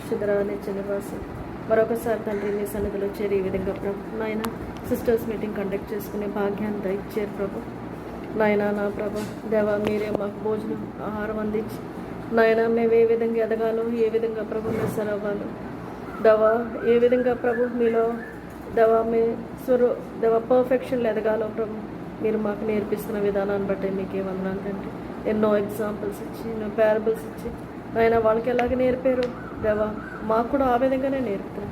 పరిశుద్ధ నిత్య నివాసం మరొకసారి తండ్రి మీ సన్నిధిలో చేరి ఈ విధంగా ప్రభు నాయన సిస్టర్స్ మీటింగ్ కండక్ట్ చేసుకునే భాగ్యాన్ని దయచేరు ప్రభు. నాయన నా ప్రభ దేవా మీరే మాకు భోజనం ఆహారం అందించి నాయన మేము ఏ విధంగా ఎదగాలో, ఏ విధంగా ప్రభు మీరు సరవ్వాలో దేవా, ఏ విధంగా ప్రభు మీలో దేవా మీ దేవా పర్ఫెక్షన్లు ఎదగాలో ప్రభు మీరు మాకు నేర్పిస్తున్న విధానాన్ని బట్టి మీకే వందనాలు తండ్రి. ఎన్నో ఎగ్జాంపుల్స్ ఇచ్చి, ఎన్నో ప్యారబుల్స్ ఇచ్చి ఆయన వాళ్ళకి ఎలాగ నేర్పారు దేవా, మాకు కూడా ఆ విధంగానే నేర్పుతారు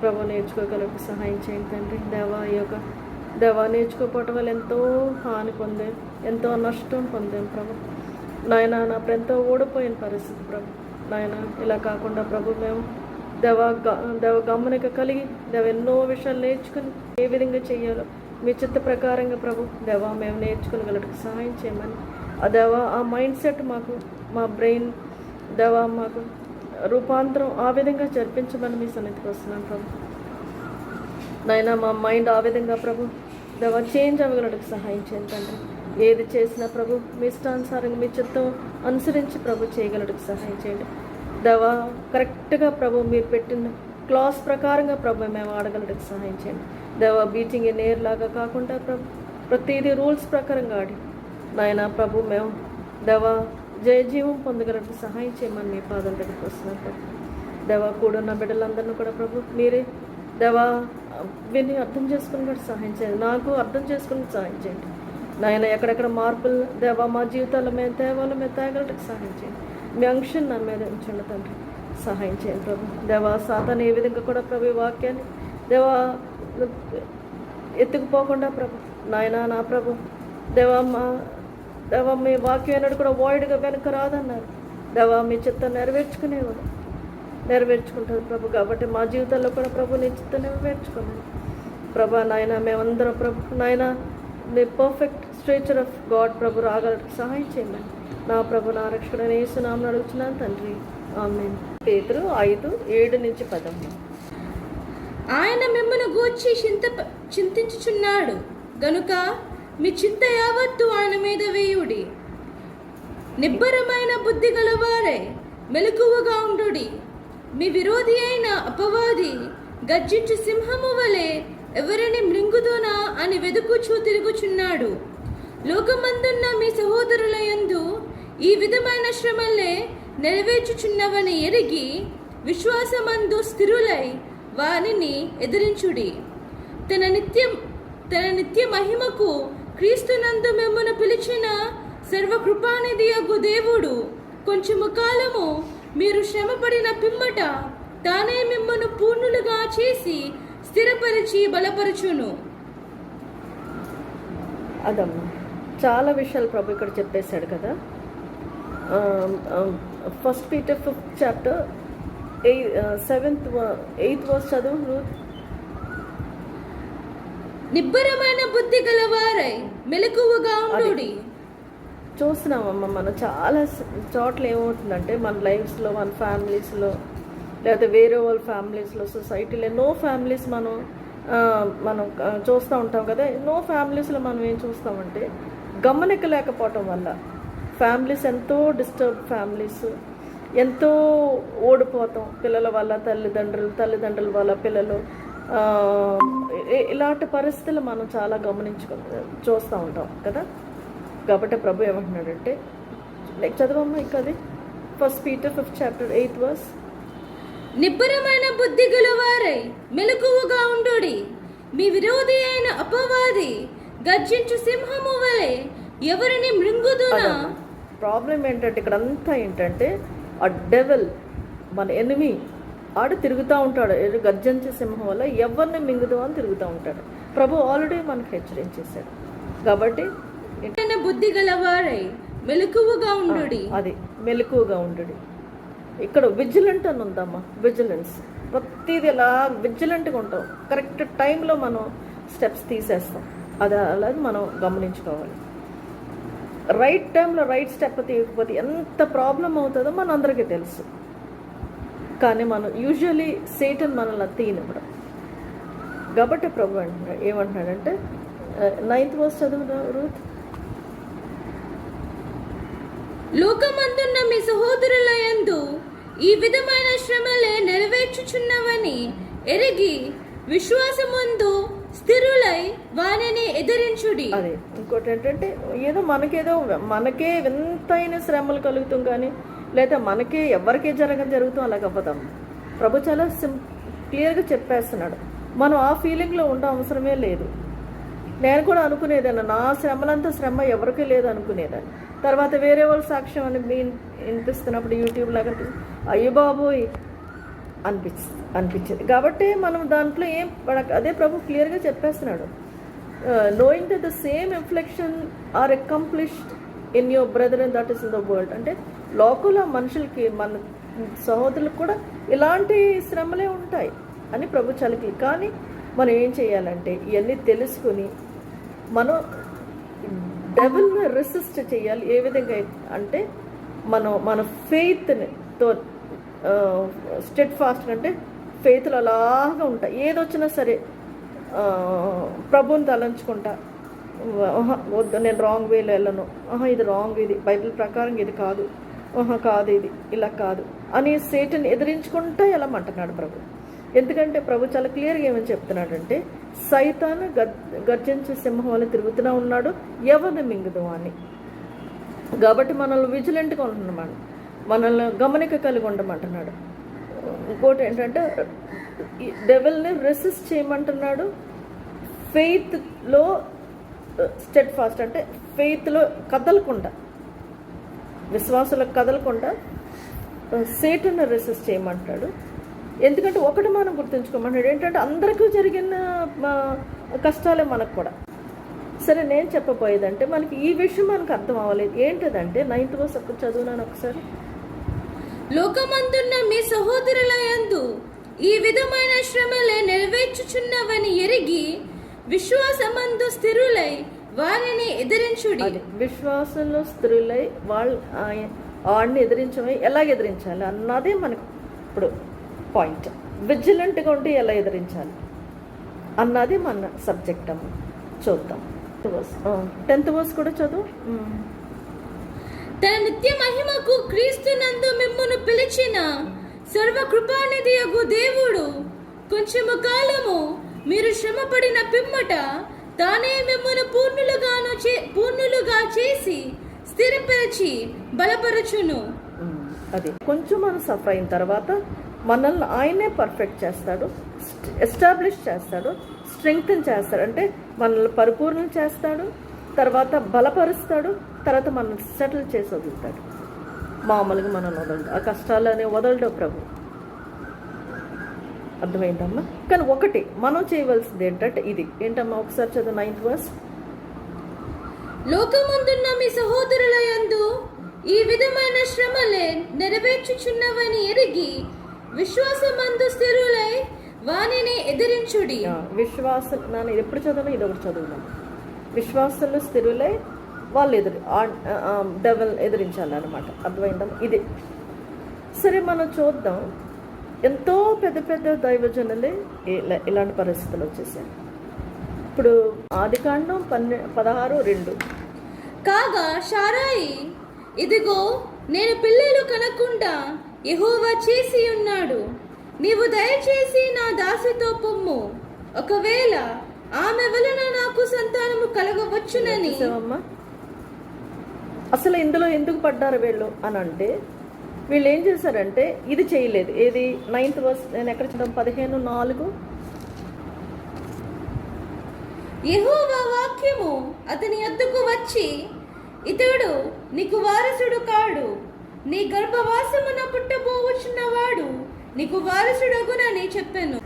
ప్రభు. నేర్చుకోగలకు సహాయం చేయండి తండ్రి. దేవా ఈ యొక్క దేవా నేర్చుకోకపోవటం వల్ల ఎంతో హాని పొందాం, ఎంతో నష్టం పొందాం ప్రభు. నాయన నా ఎంతో ఓడిపోయిన పరిస్థితి ప్రభు. నాయన ఇలా కాకుండా ప్రభు మేము దేవ గమనిక కలిగి ఎన్నో విషయాలు నేర్చుకుని ఏ విధంగా చేయాలో మీ చిత్త ప్రకారంగా ప్రభు దేవా మేము నేర్చుకోగలటకు సహాయం చేయమని ఆ మైండ్ సెట్ మాకు, మా బ్రెయిన్ మాకు రూపాంతరం ఆ విధంగా జరిపించమని మీ సన్నిధికి వస్తున్నాను ప్రభు. నాయన మా మైండ్ ఆ విధంగా ప్రభు చేంజ్ అవ్వగలటకు సహాయం చేయండి తండ్రి. ఏది చేసినా ప్రభు మీ ఇష్టానుసారంగా మీ చిత్తం అనుసరించి ప్రభు చేయగలటకు సహాయం చేయండి కరెక్ట్గా ప్రభు మీరు పెట్టిన క్లాస్ ప్రకారంగా ప్రభు మేము ఆడగలటకు సహాయం చేయండి బీటింగ్ ఇన్ ఎయిర్ లాగా కాకుండా ప్రభు ప్రతిదీ రూల్స్ ప్రకారంగా ఆడి నాయన ప్రభు మేము జయజీవం పొందగలటకు సహాయం చేయమని మీ పాదాల దగ్గరికి వస్తున్నాం ప్రభు. కూడున్న బిడ్డలందరినీ కూడా ప్రభు మీరే విని అర్థం చేసుకుని కూడా సహాయం చేయండి. నాకు అర్థం చేసుకుని సహాయం చేయండి నాయన. ఎక్కడెక్కడ మార్పులు మా జీవితాల్లో మేము తేగలటకు సహాయం చేయండి. మీ అంశం నా మీద ఉంచండి తండ్రి, సహాయం చేయండి ప్రభు. సాతాను ఏ విధంగా కూడా ప్రభు ఈ వాక్యాన్ని ఎత్తుకుపోకుండా ప్రభు నాయన నా ప్రభు మీ వాక్యం అయినట్టు కూడా వాయిడ్గా వెనక రాదన్నారు మీ చిత్తం నెరవేర్చుకుంటారు ప్రభు. కాబట్టి మా జీవితాల్లో కూడా ప్రభు నీ చిత్తం నెరవేర్చుకున్నాను ప్రభా. నాయన మేమందరం ప్రభు నాయన నీ పర్ఫెక్ట్ స్ట్రేచర్ ఆఫ్ గాడ్ ప్రభు రాగలకి సహాయం చేయమని నా ప్రభు నా రక్షకుడైన యేసునామమున అడుగుతున్నాను తండ్రి, ఆమేన్. పేతురు 5:7-10. ఆయన మిమ్మల్ని గూర్చి చింతించుచున్నాడు గనుక మీ చింత యావత్తు ఆయన మీద వేయుడి. నిబ్బరమైన బుద్ధి గలవారై మెలకువగా ఉండుడి. మీ విరోధి అయిన అపవాది గర్జించు సింహము వలె ఎవరిని మృంగుదునా అని వెదుకుచూ తిరుగుచున్నాడు. లోకమందున్న మీ సహోదరుల యందు ఈ విధమైన శ్రమలే నెరవేర్చుచున్నవని ఎరిగి విశ్వాసమందు స్థిరులై వారిని ఎదిరించుడి. తన నిత్య మహిమకు క్రీస్తునందు మిమ్మును పిలిచిన సర్వకృపానిధి అగు దేవుడు కొంచెము కాలము మీరు శ్రమపడిన పిమ్మట తానే మిమ్మును పూర్ణులుగా చేసి స్థిరపరిచి బలపరచును. అదమ్మా చాలా విషయాలు ప్రభు ఇక్కడ చెప్పేశాడు కదా. 1 Peter 5th chapter 8th verse చదువు. నిబ్బరమైన బుద్ధి గలవారై మెలకువగా ఉండుడి. చూస్తున్నామమ్మా మనం చాలా చోట్ల ఏమవుతుందంటే మన లైఫ్స్లో, మన ఫ్యామిలీస్లో, లేకపోతే వేరే వాళ్ళ ఫ్యామిలీస్లో, సొసైటీలో ఎన్నో ఫ్యామిలీస్ మనం చూస్తూ ఉంటాం కదా. ఎన్నో ఫ్యామిలీస్లో మనం ఏం చూస్తామంటే గమనిక లేకపోవటం వల్ల ఫ్యామిలీస్ ఎంతో డిస్టర్బ్ ఫ్యామిలీస్, ఎంతో ఓడిపోతాం పిల్లల వల్ల, తల్లిదండ్రుల వల్ల పిల్లలు, ఇలాంటి పరిస్థితులు మనం చాలా చూస్తూ ఉంటాం కదా. కాబట్టి ప్రభు ఏమంటున్నాడంటే చదవమ్మా ఇంకా అది 1 Peter 5th chapter 8th verse. నిబ్బరమైన బుద్ధి గలవారై మెలకువగా ఉండుడి. మీ విరోధి అయిన అపవాది గర్జించు సింహము వలె ఎవరిని మృంగుదునా. ప్రాబ్లం ఏంటంటే ఇక్కడ అంతా ఏంటంటే ఆ డెవల్ మన ఎనిమి ఆడు తిరుగుతూ ఉంటాడు. గర్జించే సింహం వల్ల ఎవరిని మింగుదు అని తిరుగుతూ ఉంటాడు. ప్రభు ఆల్రెడీ మనకు హెచ్చరించేశాడు. కాబట్టి బుద్ధి గలవారై మెలకువగా ఉండుడి. అది మెలకువగా ఉండుడి. ఇక్కడ విజిలెంట్ అని ఉందమ్మా. విజిలెన్స్ ప్రతిదీ ఎలా విజిలెంట్గా ఉంటాం. కరెక్ట్ టైంలో మనం స్టెప్స్ తీసేస్తాం. అది అలాగే మనం గమనించుకోవాలి. రైట్ టైంలో రైట్ స్టెప్ తీయకపోతే ఎంత ప్రాబ్లం అవుతుందో మన అందరికీ తెలుసు. కానీ మనం యూజువలీ సేటన్ మనల్ని తీయనివ్వడం. కాబట్టి ప్రభు ఏమంటున్నాడంటే 9th verse చదువు రూత్. లోకమందున్న మీ సహోదరుల యందు ఈ విధమైన శ్రమలే నెరవేర్చుచున్నవని ఎరిగి విశ్వాసమందు స్థిరులై వానిని ఎదిరించుడి. అదే ఇంకోటి ఏంటంటే మనకే వింతైన శ్రమలు కలుగుతాం, కానీ లేదా మనకే ఎవరికే జరుగుతాం అలాగ అవ్వదాం. ప్రభు చాలా క్లియర్గా చెప్పేస్తున్నాడు. మనం ఆ ఫీలింగ్లో ఉండే అవసరమే లేదు. నేను కూడా అనుకునేదాన్ని, నా శ్రమలంతా శ్రమ ఎవరికీ లేదు అనుకునేదాన్ని. తర్వాత వేరే వాళ్ళ సాక్ష్యం అని వినిపిస్తున్నప్పుడు యూట్యూబ్ లాగా అయ్యో బాబోయ్ అనిపించేది. కాబట్టి మనం దాంట్లో అదే ప్రభు క్లియర్గా చెప్పేస్తున్నాడు. Knowing that the same inflection are accomplished in your brother and that is in the world. అంటే లోకల్ మనుషులకి, మన సహోదరులకు కూడా ఇలాంటి శ్రమలే ఉంటాయి అని ప్రభు చలికి. కానీ మనం ఏం చేయాలంటే ఇవన్నీ తెలుసుకుని మనం డెవిల్ని రెసిస్ట్ చేయాలి. ఏ విధంగా అంటే మన ఫెయిత్తో స్టెడ్ ఫాస్ట్ అంటే ఫెయిత్లు అలాగా ఉంటాయి. ఏదొచ్చినా సరే ప్రభుని తలంచుకుంటా, వద్దు నేను రాంగ్ వేలో వెళ్ళను, ఇది రాంగ్, ఇది బైబిల్ ప్రకారం ఇది కాదు, కాదు ఇది ఇలా కాదు అని సేటన్ ఎదిరించుకుంటా వెళ్ళమంటున్నాడు ప్రభు. ఎందుకంటే ప్రభు చాలా క్లియర్గా ఏమని చెప్తున్నాడంటే సైతాను గర్జించే సింహం వల్ల తిరుగుతూనే ఉన్నాడు, ఎవరిని మింగుదు అని. కాబట్టి మనల్ని విజిలెంట్గా ఉంటున్నాడు, మనల్ని గమనిక కలిగి ఉండమంటున్నాడు. ఇంకోటి ఏంటంటే డెవిల్ని రెసిస్ట్ చేయమంటున్నాడు. ఫెయిత్లో స్టెడ్ ఫాస్ట్ అంటే ఫెయిత్లో కదలకుండా, విశ్వాసాలకు కదలకుండా సేటన్ను రెసిస్ట్ చేయమంటాడు. ఎందుకంటే ఒకటి మనం గుర్తుంచుకోమంటాడు ఏంటంటే అందరికీ జరిగిన కష్టాలే మనకు కూడా. సరే నేను చెప్పబోయేదంటే మనకి ఈ విషయం మనకు అర్థం అవ్వలేదు. ఏంటిదంటే 9th verse చదువునాను ఒకసారి. లోకమందున్న మీ సహోదరుల యందు ఈ విధమైన శ్రమలే నెరవేర్చుచున్నవని ఎరిగి విశ్వాసమందు స్థిరులై వారిని ఎదిరించుడి. విశ్వాసంలో స్థిరులై వాడిని ఎదిరించమని ఎలాగ ఎదిరించాలి అన్నదే మనకు ఇప్పుడు పాయింట్. విజిలెంట్గా ఉంటే ఎలా ఎదిరించాలి అన్నది మన సబ్జెక్ట్ అమ్మ. చూద్దాం 10th verse కూడా చదువు. తన నిత్య మహిమకు క్రీస్తునందు మిమ్మును పిలిచిన సర్వకృపానిధియగు దేవుడు కొంచెము మీరు శ్రమపడిన పిమ్మట తానే మిమ్మును పూర్ణులుగా చేసి స్థిరపరిచి బలపరచును. అది కొంచెం మనం సఫర్ అయిన తర్వాత మనల్ని ఆయనే పర్ఫెక్ట్ చేస్తాడు, ఎస్టాబ్లిష్ చేస్తాడు, స్ట్రెంగ్తన్ చేస్తాడు. అంటే మనల్ని పరిపూర్ణం చేస్తాడు, తర్వాత బలపరుస్తాడు, తర్వాత మనల్ని సెటిల్ చేసి వదులుతాడు. మామూలుగా మనం వదలడు, ఆ కష్టాలనే వదలడు ప్రభు. అర్థమైందమ్మా? కానీ ఒకటి మనం చేయవలసింది ఏంటంటే ఇది ఏంటమ్మా ఒకసారి చదువు 9th verse. లోకమందున్న మీ సహోదరుల యందు ఈ విధమైన శ్రమలే నెరవేర్చుచున్నవని ఎరిగి విశ్వాసమందు స్థిరులై వానిని ఎదిరించుడి. విశ్వాసం నేను ఎప్పుడు చదువునా ఇది ఒకటి చదువున్నాను. విశ్వాసంలో స్థిరులై వాళ్ళు డెవల్ ఎదిరించాలన్నమాట. అర్థమైందమ్మా? ఇది సరే మనం చూద్దాం. ఎంతో పెద్ద పెద్ద దైవజనులే ఇలాంటి పరిస్థితులు వచ్చేసారు. ఇప్పుడు ఆదికాండం 16:2 కాగా శారాయి ఇదిగో నేను పిల్లలు కనకుండా యెహోవా చేసి ఉన్నాడు, నీవు దయచేసి నా దాసితో పొమ్ము, ఒకవేళ ఆమె వలన నాకు సంతానము కలగవచ్చునని. అసలు ఇందులో ఎందుకు పడ్డారు వీళ్ళు అని అంటే వీళ్ళు ఏం చేశారంటే ఇది చేయలేదు. ఏది 9th verse నేను ఎక్కడ చూద్దాం 15:4 యెహోవా వాక్యము అతని యొద్దకు వచ్చి ఇతడు నీకు వారసుడు కాడు, నీ గర్భవాసమున పుట్టబోవచ్చున్నవాడు నీకు వారసుడగునని చెప్పాను.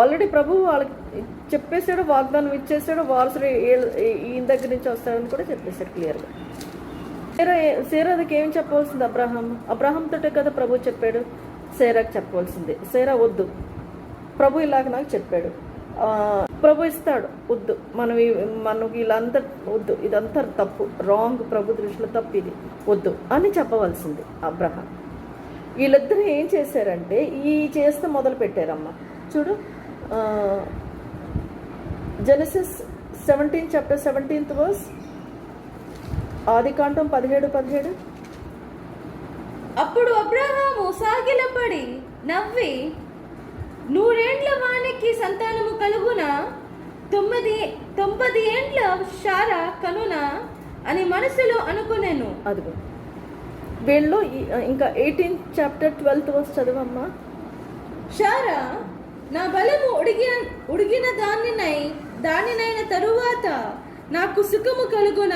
ఆల్రెడీ ప్రభువు వాళ్ళకి చెప్పేశాడు, వాగ్దానం ఇచ్చేసాడు, వారసుడు ఈయన దగ్గర నుంచి వస్తాడని కూడా చెప్పేశాడు క్లియర్గా. సేరాకి ఏం చెప్పవలసింది? అబ్రహాంతోటే కదా ప్రభు చెప్పాడు సేరాకి చెప్పవలసింది. సేరా వద్దు, ప్రభు ఇలాగ నాకు చెప్పాడు, ప్రభు ఇస్తాడు, వద్దు, మనకి వీళ్ళంతా వద్దు, ఇదంతా తప్పు, రాంగ్, ప్రభు దృష్టిలో తప్పు, ఇది వద్దు అని చెప్పవలసింది అబ్రహాం. వీళ్ళిద్దరూ ఏం చేశారంటే ఈ చేస్తే మొదలు పెట్టారమ్మా. చూడు జెనసిస్ 17 chapter 17th verse. ఆదికాండం 17:17. అప్పుడు అబ్రహాము సాగిలపడి నవ్వి, 100 ఏండ్ల వానికి సంతానము కలుగున, 90 ఏండ్ల శారా కనున అని మనసులో అనుకునేను. అదిగో వీళ్ళు ఇంకా 18th chapter 12th verse చదవమ్మా. Sarah నా బలము ఉడిగిన దానినైన తరువాత నాకు సుఖము కలుగున,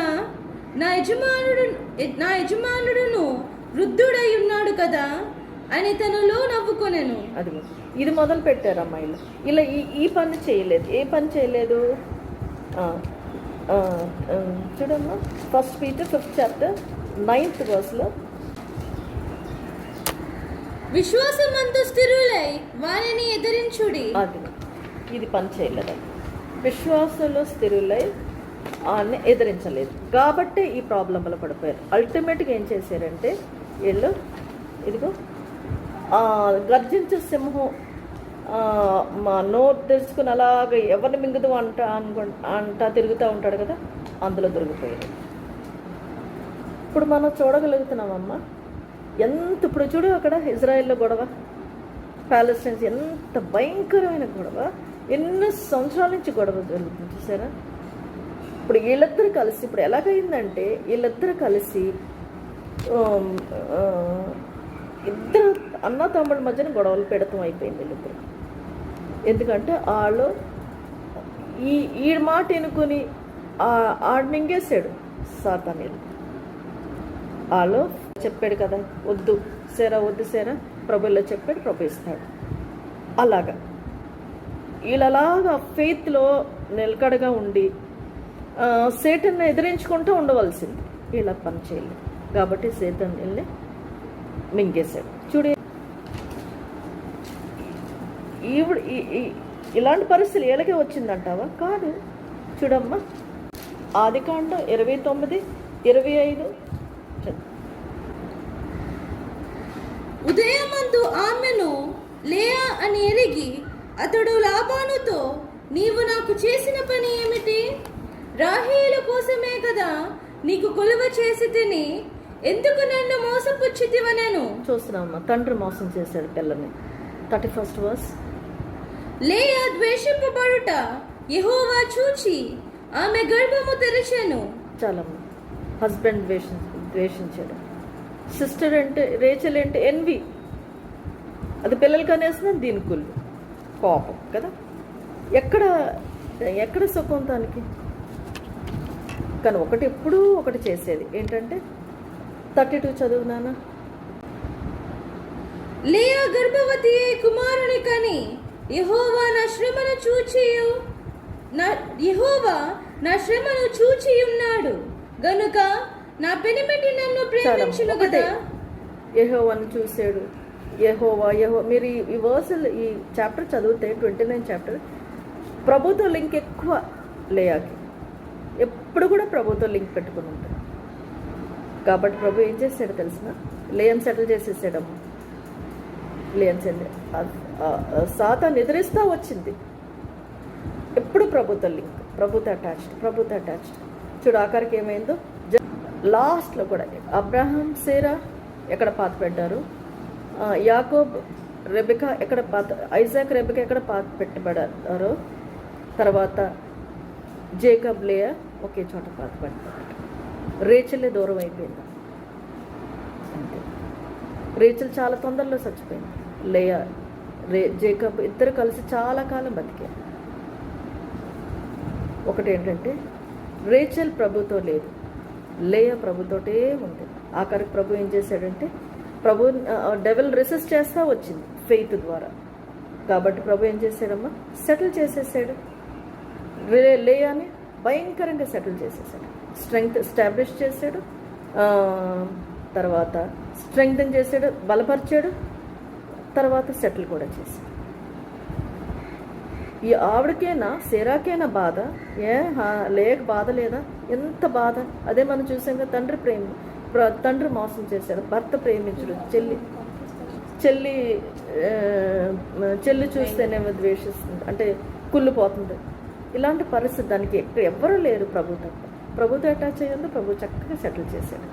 నా యజమానుడును వృద్ధుడై ఉన్నాడు కదా అని తనలో నవ్వుకొనెను. అదిగో ఇది మొదలు పెట్టారు అమ్మాయిలు. ఇలా ఈ పని చేయలేదు. ఏ పని చేయలేదు? చూడమ్మా, 1 Peter 5th చాప్టర్ 9th వర్స్లో, విశ్వాసమందు స్థిరులై వారిని ఎదిరించుడి. అది ఇది పని చేయలేదు. విశ్వాసంలో స్థిరులై ఆయన్ని ఎదిరించలేదు కాబట్టి ఈ ప్రాబ్లంలో పడిపోయారు. అల్టిమేట్గా ఏం చేశారంటే వీళ్ళు ఇదిగో గర్జించే సింహం మా నోరు తెరుచుకుని అలాగ ఎవరిని మింగుదు అంటా తిరుగుతూ ఉంటాడు కదా, అందులో దొరికిపోయారు. ఇప్పుడు మనం చూడగలుగుతున్నామమ్మా ఇప్పుడు చూడు అక్కడ ఇజ్రాయెల్లో గొడవ, ప్యాలెస్టైన్స్ ఎంత భయంకరమైన గొడవ, ఎన్నో సంవత్సరాల నుంచి గొడవ జరుగుతుంది చూసారా. ఇప్పుడు వీళ్ళిద్దరు కలిసి ఇప్పుడు ఎలాగైందంటే వీళ్ళిద్దరు కలిసి ఇద్దరు అన్న తమ్ముళ్ళ మధ్యన గొడవలు పెడతాం అయిపోయింది వీళ్ళిద్దరు. ఎందుకంటే వాళ్ళు ఈ మాట ఎనుకొని ఆడు మింగేశాడు సాతానీలు. వాళ్ళు చెప్పాడు కదా, వద్దు సేరా ప్రభుల్లో చెప్పాడు, ప్రభు ఇస్తాడు. అలాగా వీళ్ళలాగా ఫెయిత్లో నిలకడగా ఉండి సేటన్ని ఎదిరించుకుంటూ ఉండవలసింది. వీళ్ళ పని చేయలేదు కాబట్టి సేతన్ వెళ్ళి మింగేశాడు. చూడు ఇలాంటి పరిస్థితులు వీళ్ళకే వచ్చిందంటావా? కాదు. చూడమ్మా, ఆదికాండం 29:25. ఉదయమందు ఆమెను లేయా అని ఎరిగి అతడు లాబానుతో, నీవు నాకు చేసిన పని ఏమిటి? రాహేలు కోసమే కదా నీకు కొలువ చేసి తిని, ఎందుకు నన్ను మోసపుచ్చితివనెను. చూస్తున్నామమ్మా, తండ్రి మోసం చేశాడు పిల్లని. 31st verse. లేయా ద్వేషింపబడుట యెహోవా చూచి ఆమె గర్భము తెరచెను. చాలమ్మా, హస్బెండ్ ద్వేషించాడు. సిస్టర్ అంటే రేచల్ అంటే ఎన్వి, అది పిల్లలకి అనేసిన దీని కుళ్ళు కోపం కదా. ఎక్కడ సుఖం దానికి? కానీ ఎప్పుడూ ఒకటి చేసేది ఏంటంటే 32 చదువు నాన్న. లేయా గర్భవతి కుమారుని కని, యెహోవా నా శ్రమను చూచి ఉన్నాడు గనుక నా పెనిమిటి నన్ను ప్రేమించును కదా. యెహోవాను చూశాడు. యెహోవా మీరు ఈ వర్సులు ఈ చాప్టర్ చదివితే 29 చాప్టర్ ప్రభుతో లింక్ ఎక్కువ. లేయాకి ఎప్పుడు కూడా ప్రభుతో లింక్ పెట్టుకుని ఉంటాడు. కాబట్టి ప్రభు ఏం చేశాడు తెలిసిన, లేయన్ సెటిల్ చేసేసాడమ్మా. లేయన్ సాతాను ఎదిరిస్తూ వచ్చింది. ఎప్పుడు ప్రభుతో లింక్, ప్రభుతో అటాచ్డ్. చూడు ఆఖరికి ఏమైందో లాస్ట్లో కూడా అబ్రహాం సేరా ఎక్కడ పాత పెట్టారు, యాకోబ్ రెబెకా ఎక్కడ ఐజాక్ రెబెకా ఎక్కడ పాత పెట్టబడారో, తర్వాత జేకబ్ లేయా ఒకే చోట పాత పెట్టారు. రేచలే దూరం అయిపోయింది అంతే. రేచల్ చాలా తొందరలో చచ్చిపోయింది. లేయా జేకబ్ ఇద్దరు కలిసి చాలా కాలం బతికారు. ఒకటేంటంటే రేచల్ ప్రభుతో లేదు, లేయా ప్రభుతోటే ఉంది. ఆఖరికి ప్రభు ఏం చేశాడంటే డెవిల్ రెసిస్ట్ చేస్తూ వచ్చింది ఫెయిత్ ద్వారా. కాబట్టి ప్రభు ఏం చేశాడమ్మా, సెటిల్ చేసేసాడు. లేయాని భయంకరంగా సెటిల్ చేసేసాడు. స్ట్రెంగ్త్ ఎస్టాబ్లిష్ చేశాడు, తర్వాత స్ట్రెంగ్తన్ చేశాడు, బలపరిచాడు, తర్వాత సెటిల్ కూడా చేశాడు. ఈ ఆవిడకైనా సేరాకైనా బాధ, లేక బాధ లేదా? ఎంత బాధ! అదే మనం చూసాం కదా, తండ్రి మోసం చేశాడు, భర్త ప్రేమించడు, చెల్లి చూస్తేనేమో ద్వేషిస్తుంది, అంటే కుళ్ళిపోతుంది. ఇలాంటి పరిస్థితి దానికి ఎవ్వరూ లేరు ప్రభు తప్ప. ప్రభుతో అటాచ్ అయ్యింది, ప్రభు చక్కగా సెటిల్ చేశాడు.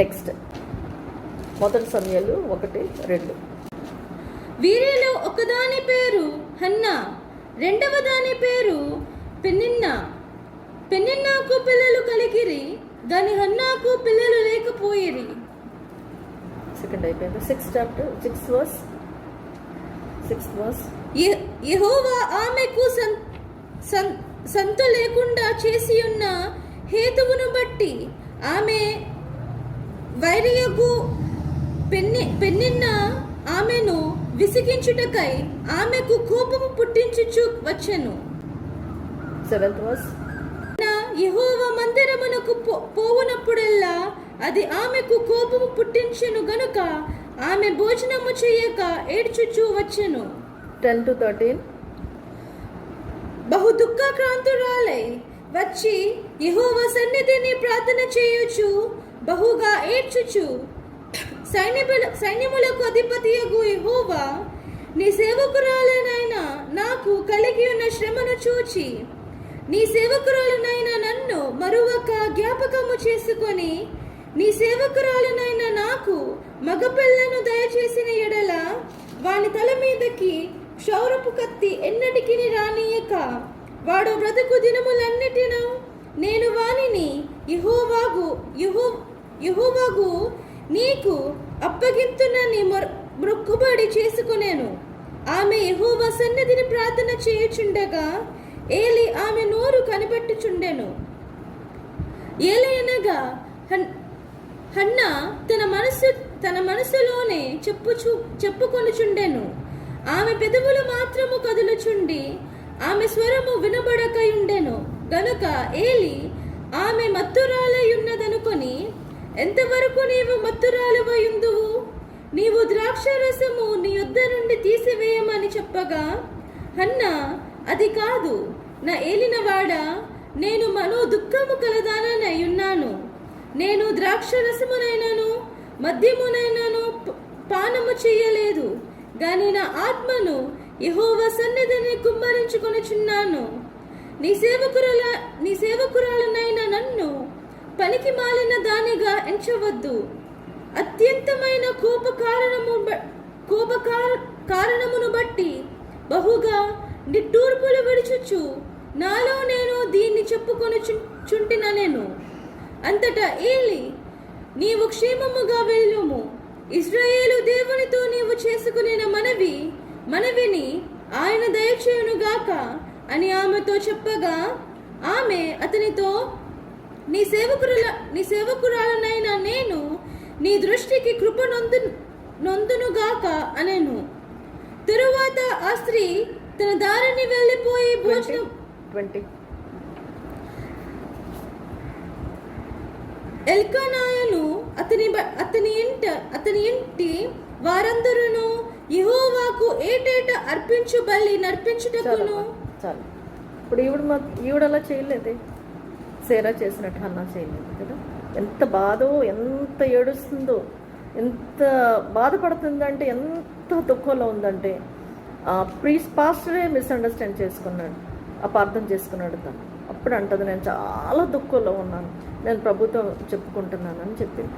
నెక్స్ట్ మొదటి సమయాలు 1:2. వీరిలో ఒకదాని పేరు హన్నా, రెండవ దాని పేరు పెనిన్నా. పెనిన్నాకు పిల్లలు కలిగిరి, గాని హన్నాకు పిల్లలు లేకపోయిరి. సెకండ్ అయిపోయింది. 6th chapter 6th verse. యెహోవా ఆమెకు సంతు లేకుండా చేసి ఉన్న హేతువును బట్టి ఆమె వైరియగు పెన్నిన్న ఆమెను విసిగించుటకై ఆమెకు కోపము పుట్టించుచు వచ్చెను. 7th verse. యెహోవా మందిరమునకు పోవునప్పుడెల్లా అది ఆమెకు కోపము పుట్టించెను గనుక ఆమె భోజనము చేయక ఏడ్చుచూ వచ్చెను. 10 to 13. బహు దుఃఖాక్రాంతురాలై వచ్చి యెహోవా సన్నిధిని ప్రార్థన చేయుచు బహుగా ఏడ్చుచు, సైన్యములకు అధిపతియగు యెహోవా, నీ సేవకురాలనైన నాకు కలిగి ఉన్న శ్రమను చూచి నీ సేవకురాలనైన నన్ను మరువక జ్ఞాపకము చేసుకొని నీ సేవకురాలనైన నాకు మగపిల్లను దయచేసిన ఎడల వాని తల మీదకి క్షౌరపు కత్తి ఎన్నటికి రానియక వాడు బ్రతుకు దినములన్నిటిను నేను వానిని యెహోవాగు నీకు అప్పగింతునని మొక్కుబడి చేసుకొనేను. ఆమె యెహోవా సన్నిధిని ప్రార్థన చేయుచుండగా ఏలి ఆమె నోరు కనిపెట్టుచుండెను. ఏలి అనగా హన్నా తన మనసులోనే చెప్పుకొనుచుండెను. ఆమె పెదవులు మాత్రము కదులుచుండి ఆమె స్వరము వినబడకయుండెను గనుక ఏలి ఆమె మత్తురాలయున్నదనుకొని, ఎంతవరకు నీవు మత్తురాలువయుందువు? నీవు ద్రాక్షరసము నీ యొద్ద నుండి తీసివేయమని చెప్పగా హన్నా, అది కాదు నా ఏలినవాడా, నేను మనో దుఃఖము కలదానై ఉన్నాను. నేను ద్రాక్షరసమునైనను మద్యమునైనను పానము చేయలేదు, గాని నా ఆత్మను యెహోవా సన్నిధిని కుమ్మరించుకొనుచున్నాను. నీ సేవకురాలనైన నన్ను పనికి మాలిన దానిగా ఎంచవద్దు. అత్యంతమైన కారణమును బట్టి బహుగా నిట్టూర్పులు విడుచుచు నాలో నేను దీన్ని చెప్పుకొనుచుంటిన నేను. అంతటా ఏలి, నీవు క్షేమముగా వెళ్ళుము. ఇశ్రాయేలు దేవునితో నీవు చేసుకునే మనవిని ఆయన దయచేయునుగాక అని ఆమెతో చెప్పగా ఆమె అతనితో, నీ సేవకురాలనైనా నేను నీ దృష్టికి కృప నొందునుగాక అనెను. తరువాత ఆ స్త్రీ తన దారిని వెళ్ళిపోయి భోజనం 20. ఎల్కానాయను అతని ఇంటి వారందరూ యెహోవాకు ఏటేటా అర్పించు బలి నర్పించుటకును. చాలు. ఇప్పుడు ఈవిడ అలా చేయలేదే, సేరా చేసినట్టు హన్నా చేయలేదు కదా. ఎంత బాధో, ఎంత ఏడుస్తుందో, ఎంత బాధపడుతుందంటే, ఎంత దుఃఖంలో ఉందంటే పాస్టరే మిస్అండర్స్టాండ్ చేసుకున్నాడు, అపార్థం చేసుకున్నాడు తను. అప్పుడు అంటది, నేను చాలా దుఃఖంలో ఉన్నాను, నేను ప్రభుతో చెప్పుకుంటున్నాను అని చెప్పింది.